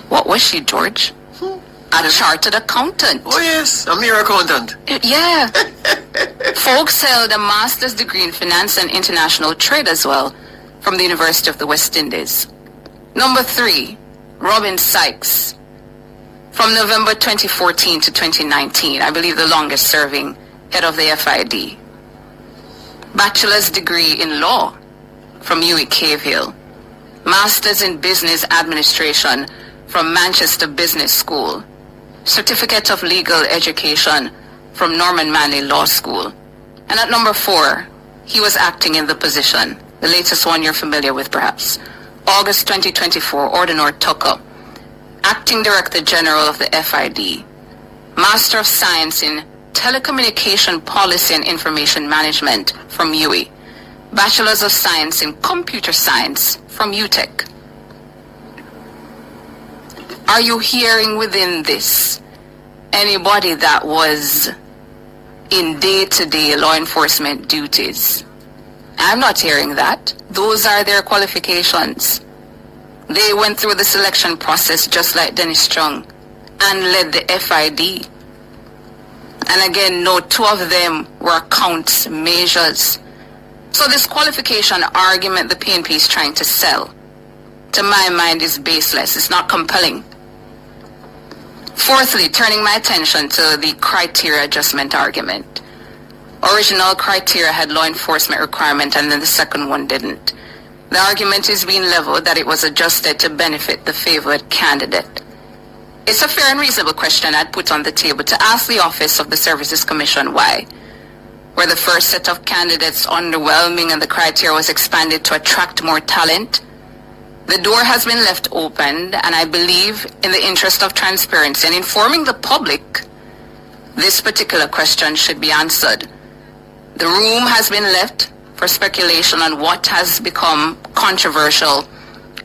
What was she, George? A chartered accountant. Oh yes, a mere accountant. Yeah. Folks held a master's degree in finance and international trade as well from the University of the West Indies. Number 3, Robin Sykes, from November 2014 to 2019, I believe the longest serving head of the FID. Bachelor's degree in law from UWI Cave Hill. Master's in business administration from Manchester Business School. Certificate of legal education from Norman Manley Law School. And at number 4, he was acting in the position, the latest one you're familiar with perhaps, August 2024, Ordinor Tucker, Acting Director General of the FID, Master of Science in Telecommunication Policy and Information Management from UWI, Bachelor's of Science in Computer Science from UTech. Are you hearing within this anybody that was in day-to-day law enforcement duties? I'm not hearing that. Those are their qualifications. They went through the selection process just like Dennis Chung and led the FID. And again, no 2 of them were accounts majors. So this qualification argument the PNP is trying to sell, to my mind, is baseless. It's not compelling. Fourthly, turning my attention to the criteria adjustment argument. Original criteria had law enforcement requirement and then the second one didn't. The argument is being leveled that it was adjusted to benefit the favored candidate. It's a fair and reasonable question I'd put on the table to ask the Office of the Services Commission why. Were the first set of candidates underwhelming and the criteria was expanded to attract more talent? The door has been left open, and I believe in the interest of transparency and informing the public, this particular question should be answered. The room has been left for speculation on what has become controversial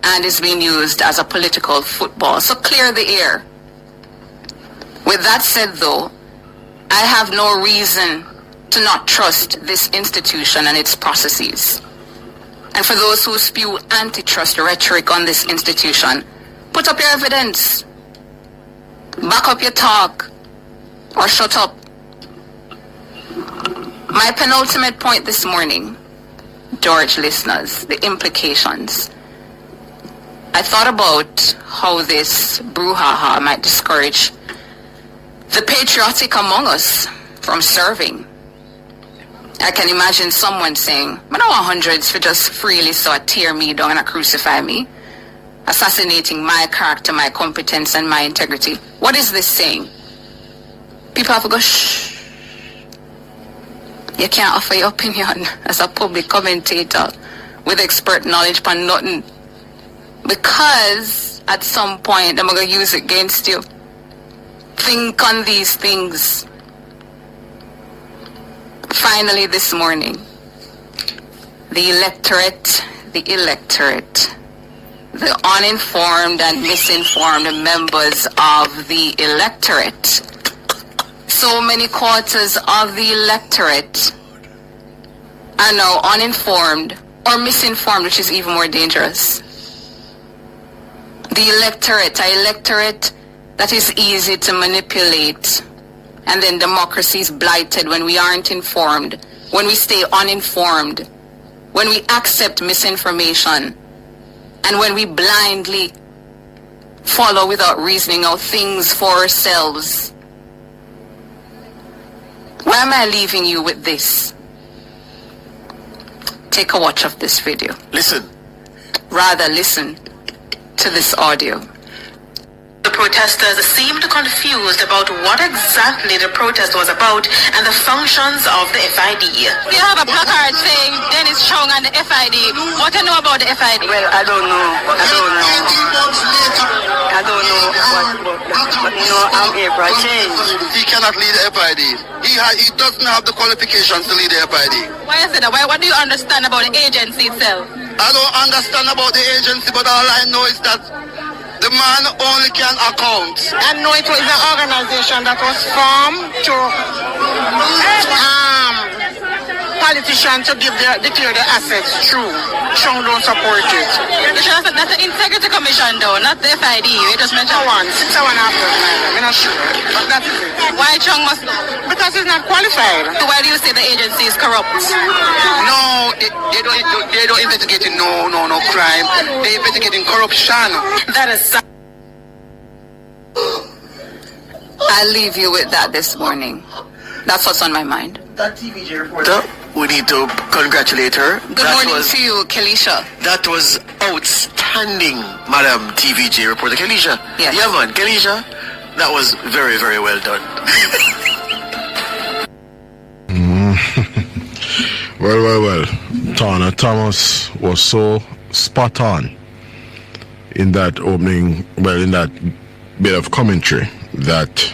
and is being used as a political football. So clear the air. With that said, though, I have no reason to not trust this institution and its processes. And for those who spew antitrust rhetoric on this institution, put up your evidence. Back up your talk or shut up. My penultimate point this morning, George listeners, the implications. I thought about how this brouhaha might discourage the patriotic among us from serving. I can imagine someone saying, I don't want hundreds for just freely so tear me down and crucify me, assassinating my character, my competence, and my integrity. What is this saying? People have to go, shh. You can't offer your opinion as a public commentator with expert knowledge on nothing. Because at some point, I'm going to use it against you. Think on these things. Finally, this morning, the electorate, the uninformed and misinformed members of the electorate, so many quarters of the electorate are now uninformed or misinformed, which is even more dangerous. The electorate, an electorate that is easy to manipulate, and then democracy is blighted when we aren't informed, when we stay uninformed, when we accept misinformation, and when we blindly follow without reasoning out things for ourselves. Why am I leaving you with this? Take a watch of this video. Listen. Rather, listen to this audio. The protesters seemed confused about what exactly the protest was about and the functions of the FID. You have a placard saying Dennis Chung and the FID. What do you know about the FID? Well, I don't know. But you know, I'm here for a change. He cannot lead the FID. He doesn't have the qualifications to lead the FID. Why is it that? What do you understand about the agency itself? I don't understand about the agency, but all I know is that the man only can account. I know it was an organization that was formed to politicians to declare the assets true. Chung don't support it. That's the Integrity Commission though, not the FID. You just mentioned one. 6 hours after, I'm not sure. But that's it. Why Chung must know? Because he's not qualified. So why do you say the agency is corrupt? No, they don't investigate no crime. They investigating corruption. That is. I'll leave you with that this morning. That's what's on my mind. That TVJ reporter, we need to congratulate her. Good morning to you, Kelisha. That was outstanding, Madam TVJ reporter. Kelisha. Yes. Yeah, man, Kelisha. That was very, very well done. Well. Tana Thomas was so spot on in that opening, in that bit of commentary that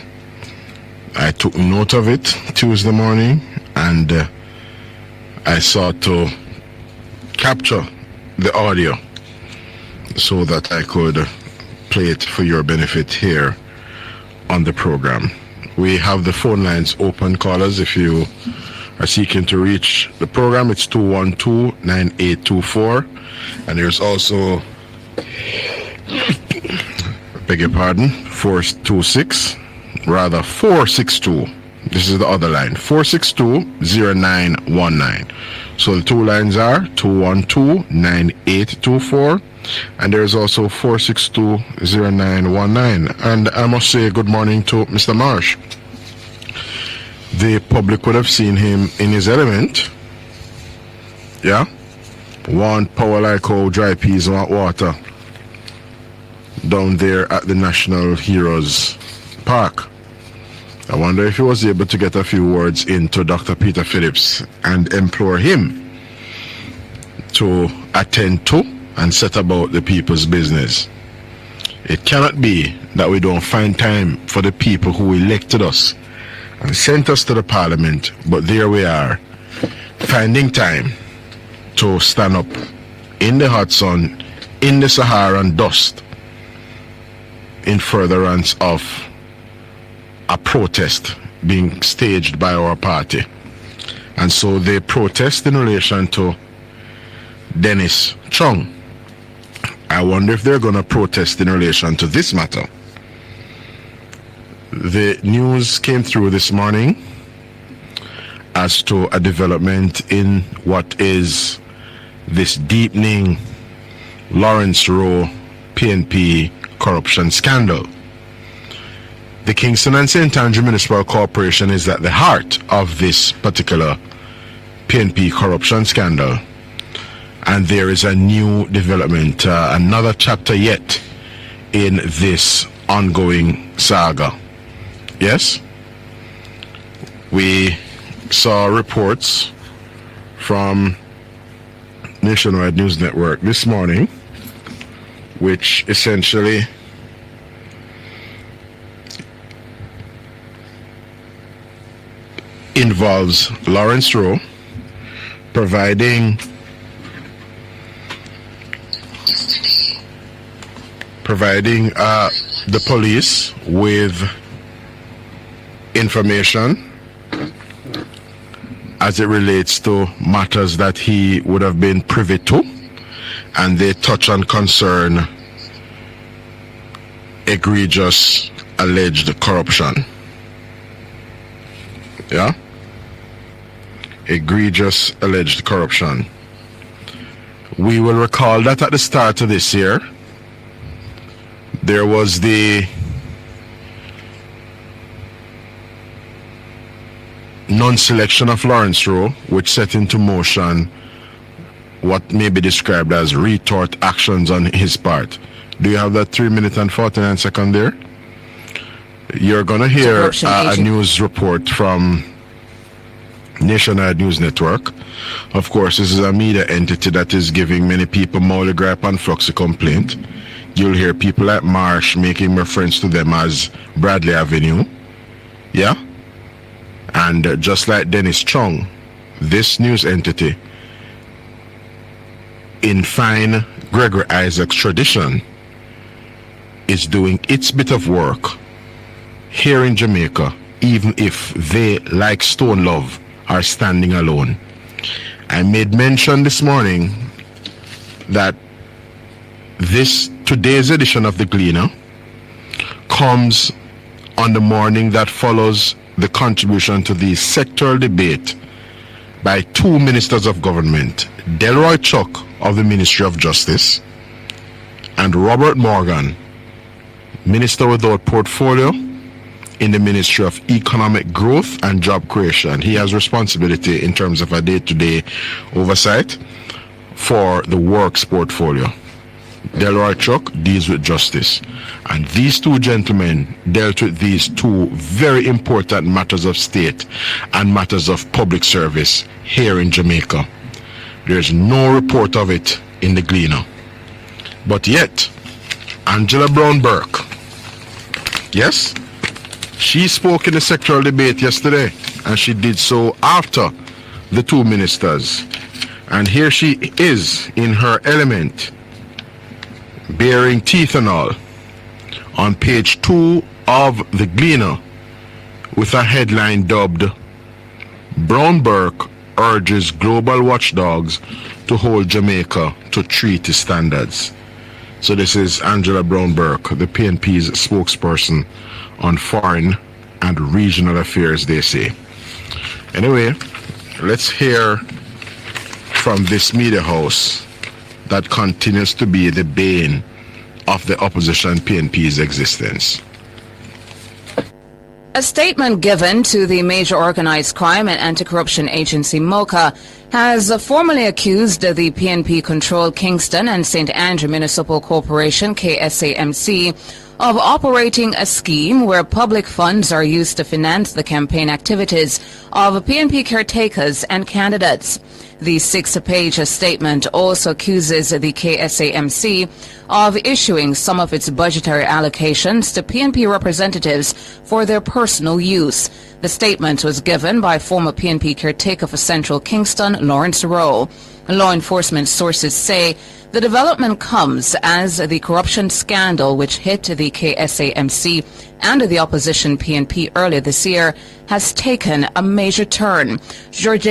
I took note of it Tuesday morning, and I sought to capture the audio so that I could play it for your benefit here on the program. We have the phone lines open, callers. If you are seeking to reach the program, it's 212-9824, and there's also, beg your pardon, 462. This is the other line, 462-0919. So the two lines are 212-9824, and there's also 462-0919. And I must say good morning to Mr. Marsh. The public would have seen him in his element. Yeah? One power like how dry peas want water down there at the National Heroes Park. I wonder if he was able to get a few words into Dr. Peter Phillips and implore him to attend to and set about the people's business. It cannot be that we don't find time for the people who elected us and sent us to the parliament, but there we are, finding time to stand up in the hot sun, in the Saharan dust, in furtherance of a protest being staged by our party. And so they protest in relation to Dennis Chung. I wonder if they're going to protest in relation to this matter. The news came through this morning as to a development in what is this deepening Lawrence Rowe PNP corruption scandal. The Kingston and St. Andrew Municipal Corporation is at the heart of this particular PNP corruption scandal. And there is a new development, another chapter yet in this ongoing saga. Yes? We saw reports from Nationwide News Network this morning, which essentially involves Lawrence Rowe providing the police with information as it relates to matters that he would have been privy to, and they touch on concern egregious alleged corruption. Yeah? Egregious alleged corruption. We will recall that at the start of this year, there was the non-selection of Lawrence Rowe, which set into motion what may be described as retort actions on his part. Do you have that 3 minutes and 49 seconds there? You're going to hear a news report from Nationwide News Network. Of course, this is a media entity that is giving many people Molly Gripe and Fluxy complaint. You'll hear people like Marsh making reference to them as Bradley Avenue. Yeah? And just like Dennis Chung, this news entity, in fine Gregory Isaacs tradition, is doing its bit of work here in Jamaica, even if they, like Stone Love, are standing alone. I made mention this morning that today's edition of The Gleaner comes on the morning that follows the contribution to the sectoral debate by two ministers of government, Delroy Chuck of the Ministry of Justice and Robert Morgan, Minister without portfolio in the Ministry of Economic Growth and Job Creation. He has responsibility in terms of a day-to-day oversight for the works portfolio. Delroy Chuck deals with justice. And these two gentlemen dealt with these two very important matters of state and matters of public service here in Jamaica. There's no report of it in the Gleaner. But yet, Angela Brown-Burke, yes, she spoke in the sectoral debate yesterday, and she did so after the two ministers. And here she is in her element, bearing teeth and all, on page 2 of The Gleaner, with a headline dubbed, Brown-Burke urges global watchdogs to hold Jamaica to treaty standards. So this is Angela Brown-Burke, the PNP's spokesperson on foreign and regional affairs, they say. Anyway, let's hear from this media house that continues to be the bane of the opposition PNP's existence. A statement given to the major organized crime and anti-corruption agency MOCA has formally accused the PNP-controlled Kingston and St. Andrew Municipal Corporation, KSAMC, of operating a scheme where public funds are used to finance the campaign activities of PNP caretakers and candidates. The 6-page statement also accuses the KSAMC of issuing some of its budgetary allocations to PNP representatives for their personal use. The statement was given by former PNP caretaker for Central Kingston, Lawrence Rowe. Law enforcement sources say the development comes as the corruption scandal which hit the KSAMC and the opposition PNP earlier this year has taken a major turn. George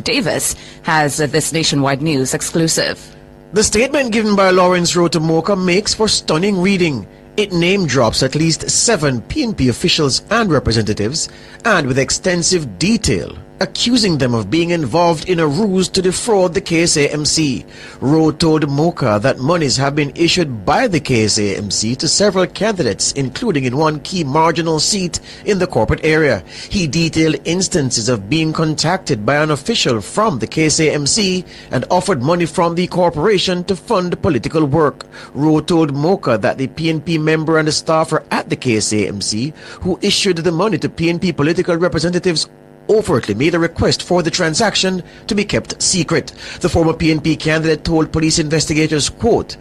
Davis has this Nationwide News exclusive. The statement given by Lawrence Rowe to MOCA makes for stunning reading. It name drops at least 7 PNP officials and representatives, and with extensive detail, accusing them of being involved in a ruse to defraud the KSAMC. Rowe told MOCA that monies have been issued by the KSAMC to several candidates, including in one key marginal seat in the corporate area. He detailed instances of being contacted by an official from the KSAMC and offered money from the corporation to fund political work. Rowe told MOCA that the PNP member and the staffer at the KSAMC who issued the money to PNP political representatives overtly made a request for the transaction to be kept secret. The former PNP candidate told police investigators, quote,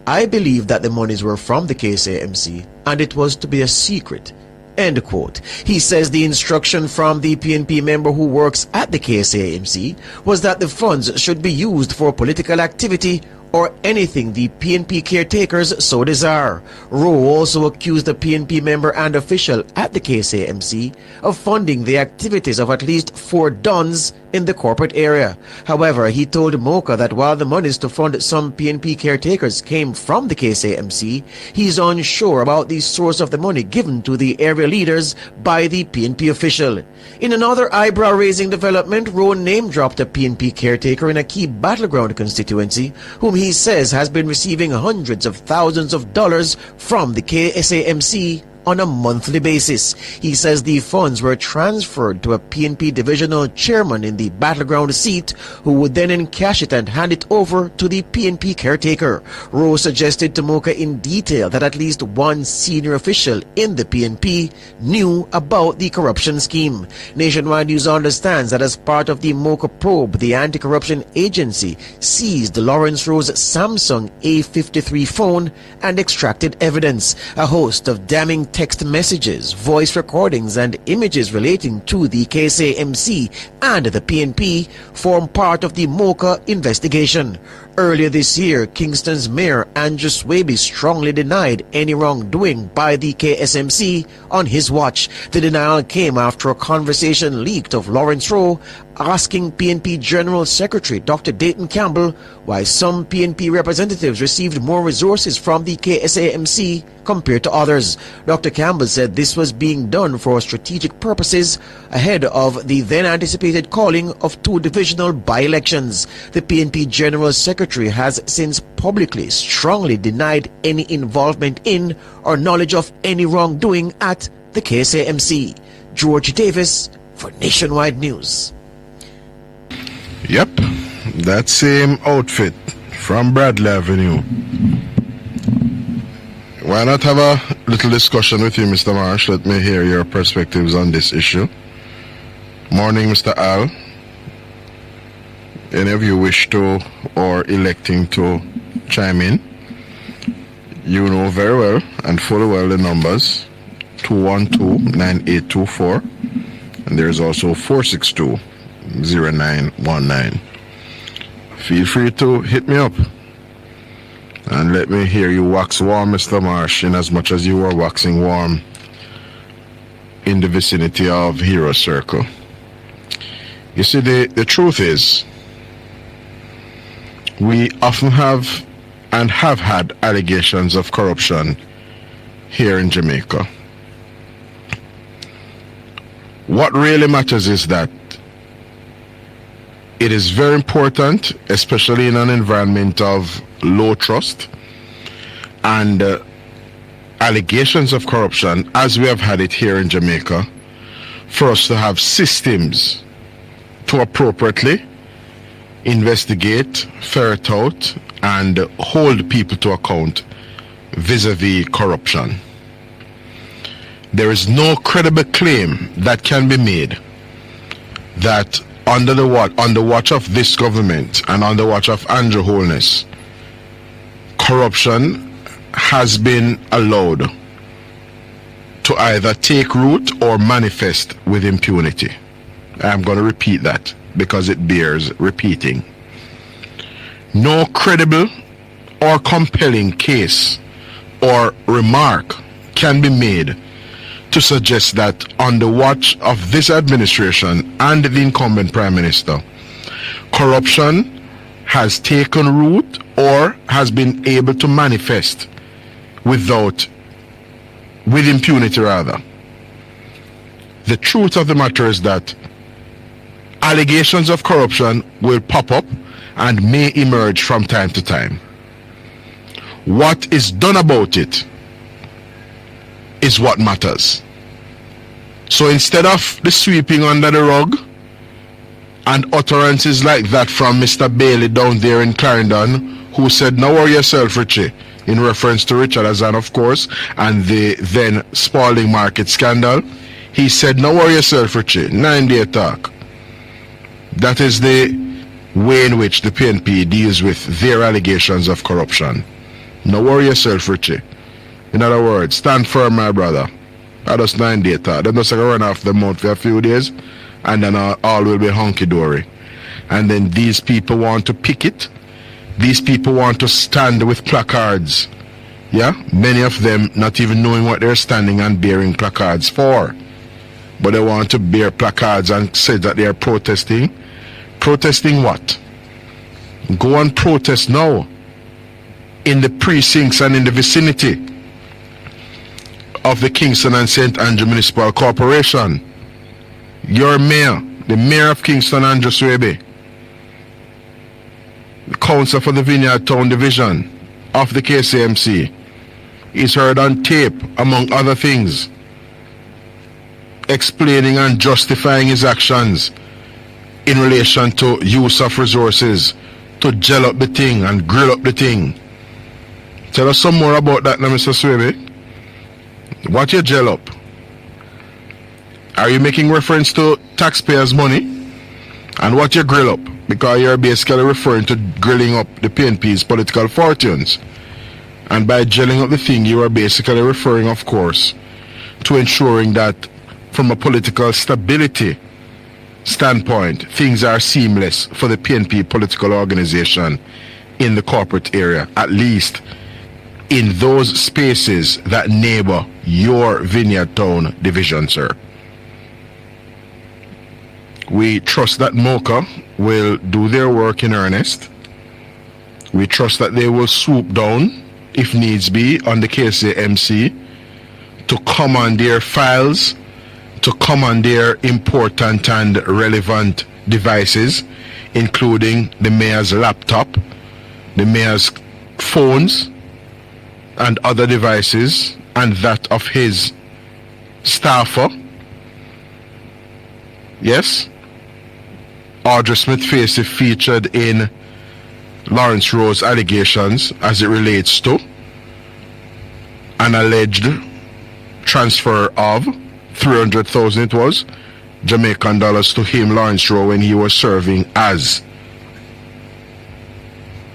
"I believe that the monies were from the KSAMC and it was to be a secret." End quote. He says the instruction from the PNP member who works at the KSAMC was that the funds should be used for political activity or anything the PNP caretakers so desire. Rowe also accused the PNP member and official at the KSAMC of funding the activities of at least 4 dons in the corporate area. However, he told Mocha that while the monies to fund some PNP caretakers came from the KSAMC, he's unsure about the source of the money given to the area leaders by the PNP official. In another eyebrow-raising development, Rowe name-dropped a PNP caretaker in a key battleground constituency whom he says has been receiving hundreds of thousands of dollars from the KSAMC on a monthly basis. He says the funds were transferred to a PNP divisional chairman in the battleground seat who would then encash it and hand it over to the PNP caretaker. Rowe suggested to Mocha in detail that at least one senior official in the PNP knew about the corruption scheme. Nationwide News understands that as part of the Mocha probe, the anti-corruption agency seized Lawrence Rowe's Samsung A53 phone and extracted evidence. A host of damning text messages, voice recordings, and images relating to the KSAMC and the PNP form part of the Mocha investigation. Earlier this year, Kingston's Mayor Andrew Swaby strongly denied any wrongdoing by the KSMC on his watch. The denial came after a conversation leaked of Lawrence Rowe asking PNP General Secretary Dr. Dayton Campbell why some PNP representatives received more resources from the KSAMC compared to others. Dr. Campbell said this was being done for strategic purposes ahead of the then anticipated calling of 2 divisional by-elections. The PNP General Secretary has since publicly strongly denied any involvement in or knowledge of any wrongdoing at the KSAMC. George Davis for Nationwide News. Yep, that same outfit from Bradley Avenue. Why not have a little discussion with you, Mr. Marsh? Let me hear your perspectives on this issue. Morning, Mr. Al. Any of you wish to or electing to chime in? You know very well and fully well the numbers 212-9824 and there's also 462-0919. Feel free to hit me up and let me hear you wax warm, Mr. Marsh, in as much as you were waxing warm in the vicinity of Hero Circle. You see, the truth is, we often have and have had allegations of corruption here in Jamaica. What really matters is that it is very important, especially in an environment of low trust and allegations of corruption, as we have had it here in Jamaica, for us to have systems to appropriately investigate, ferret out, and hold people to account vis-a-vis corruption. There is no credible claim that can be made that on the watch of this government and on the watch of Andrew Holness, corruption has been allowed to either take root or manifest with impunity. I'm going to repeat that because it bears repeating. No credible or compelling case or remark can be made to suggest that on the watch of this administration and the incumbent Prime Minister, corruption has taken root or has been able to manifest with impunity rather. The truth of the matter is that allegations of corruption will pop up and may emerge from time to time. What is done about it is what matters. So instead of the sweeping under the rug and utterances like that from Mr. Bailey down there in Clarendon, who said, "Now worry yourself, Richie," in reference to Richard Azan, of course, and the then Spalding Market scandal, He said, no worry yourself, Richie, 9-day talk. That is the way in which the PNP deals with their allegations of corruption. No worry yourself, Richie. In other words, stand firm, my brother. That was 9-day talk. Then just run off the mouth for a few days, and then all will be hunky-dory. And then these people want to picket. These people want to stand with placards. Yeah? Many of them not even knowing what they're standing and bearing placards for. But they want to bear placards and say that they are protesting. Protesting what? Go and protest now. In the precincts and in the vicinity of the Kingston and St. Andrew Municipal Corporation. Your mayor, the mayor of Kingston, Andrew Swebe, the council for the Vineyard Town Division of the KCMC, is heard on tape, among other things, explaining and justifying his actions in relation to use of resources to gel up the thing and grill up the thing. Tell us some more about that now, Mr. Swebe. What you gel up? Are you making reference to taxpayers' money? And what you grill up? Because you're basically referring to grilling up the PNP's political fortunes. And by gelling up the thing, you are basically referring, of course, to ensuring that from a political stability standpoint, things are seamless for the PNP political organization in the corporate area, at least in those spaces that neighbor your Vineyard Town division, sir. We trust that MOCA will do their work in earnest. We trust that they will swoop down, if needs be, on the KCMC to commandeer files, to commandeer important and relevant devices, including the mayor's laptop, the mayor's phones, and other devices, and that of his staffer. Yes? Audrey Smith-Facey featured in Lawrence Rowe's allegations as it relates to an alleged transfer of 300,000, it was, Jamaican dollars to him, Lawrence Rowe, when he was serving as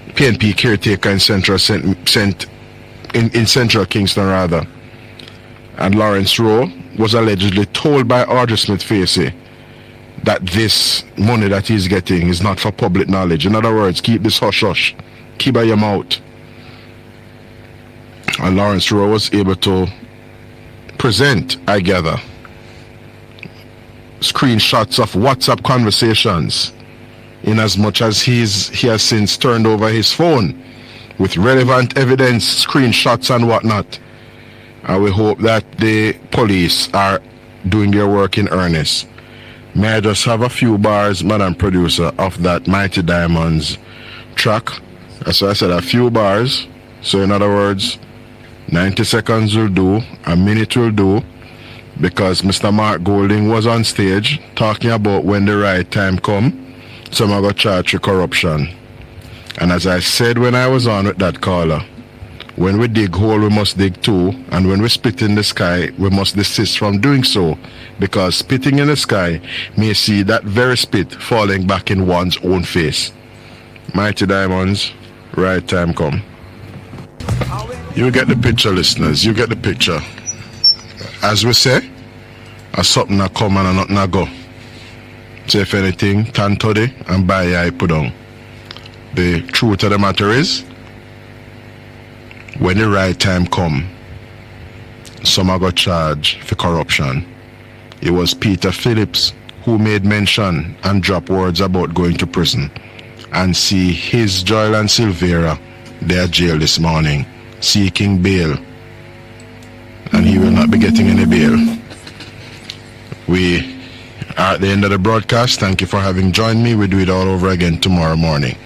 PNP caretaker in Central Kingston, rather. And Lawrence Rowe was allegedly told by Audrey Smith-Facey that this money that he's getting is not for public knowledge. In other words, keep this hush-hush. Keep by your mouth. And Lawrence Rowe was able to present, I gather, screenshots of WhatsApp conversations, in as much as he has since turned over his phone with relevant evidence, screenshots and whatnot. And we hope that the police are doing their work in earnest. May I just have a few bars, Madam Producer, of that Mighty Diamonds track? So I said a few bars. So in other words, 90 seconds will do, a minute will do, because Mr. Mark Golding was on stage talking about when the right time come, some are going to charge with corruption. And as I said when I was on with that caller, when we dig hole, we must dig two, and when we spit in the sky, we must desist from doing so, because spitting in the sky may see that very spit falling back in one's own face. Mighty Diamonds, right time come. You get the picture, listeners, you get the picture. As we say, a something a come and a nothing a go. So if anything, tan toddy and buy eye put on. The truth of the matter is, when the right time come, some are got charged for corruption. It was Peter Phillips who made mention and dropped words about going to prison. And see his Joel and Silvera, they are jail this morning, seeking bail. And he will not be getting any bail. We are at the end of the broadcast. Thank you for having joined me. We'll do it all over again tomorrow morning.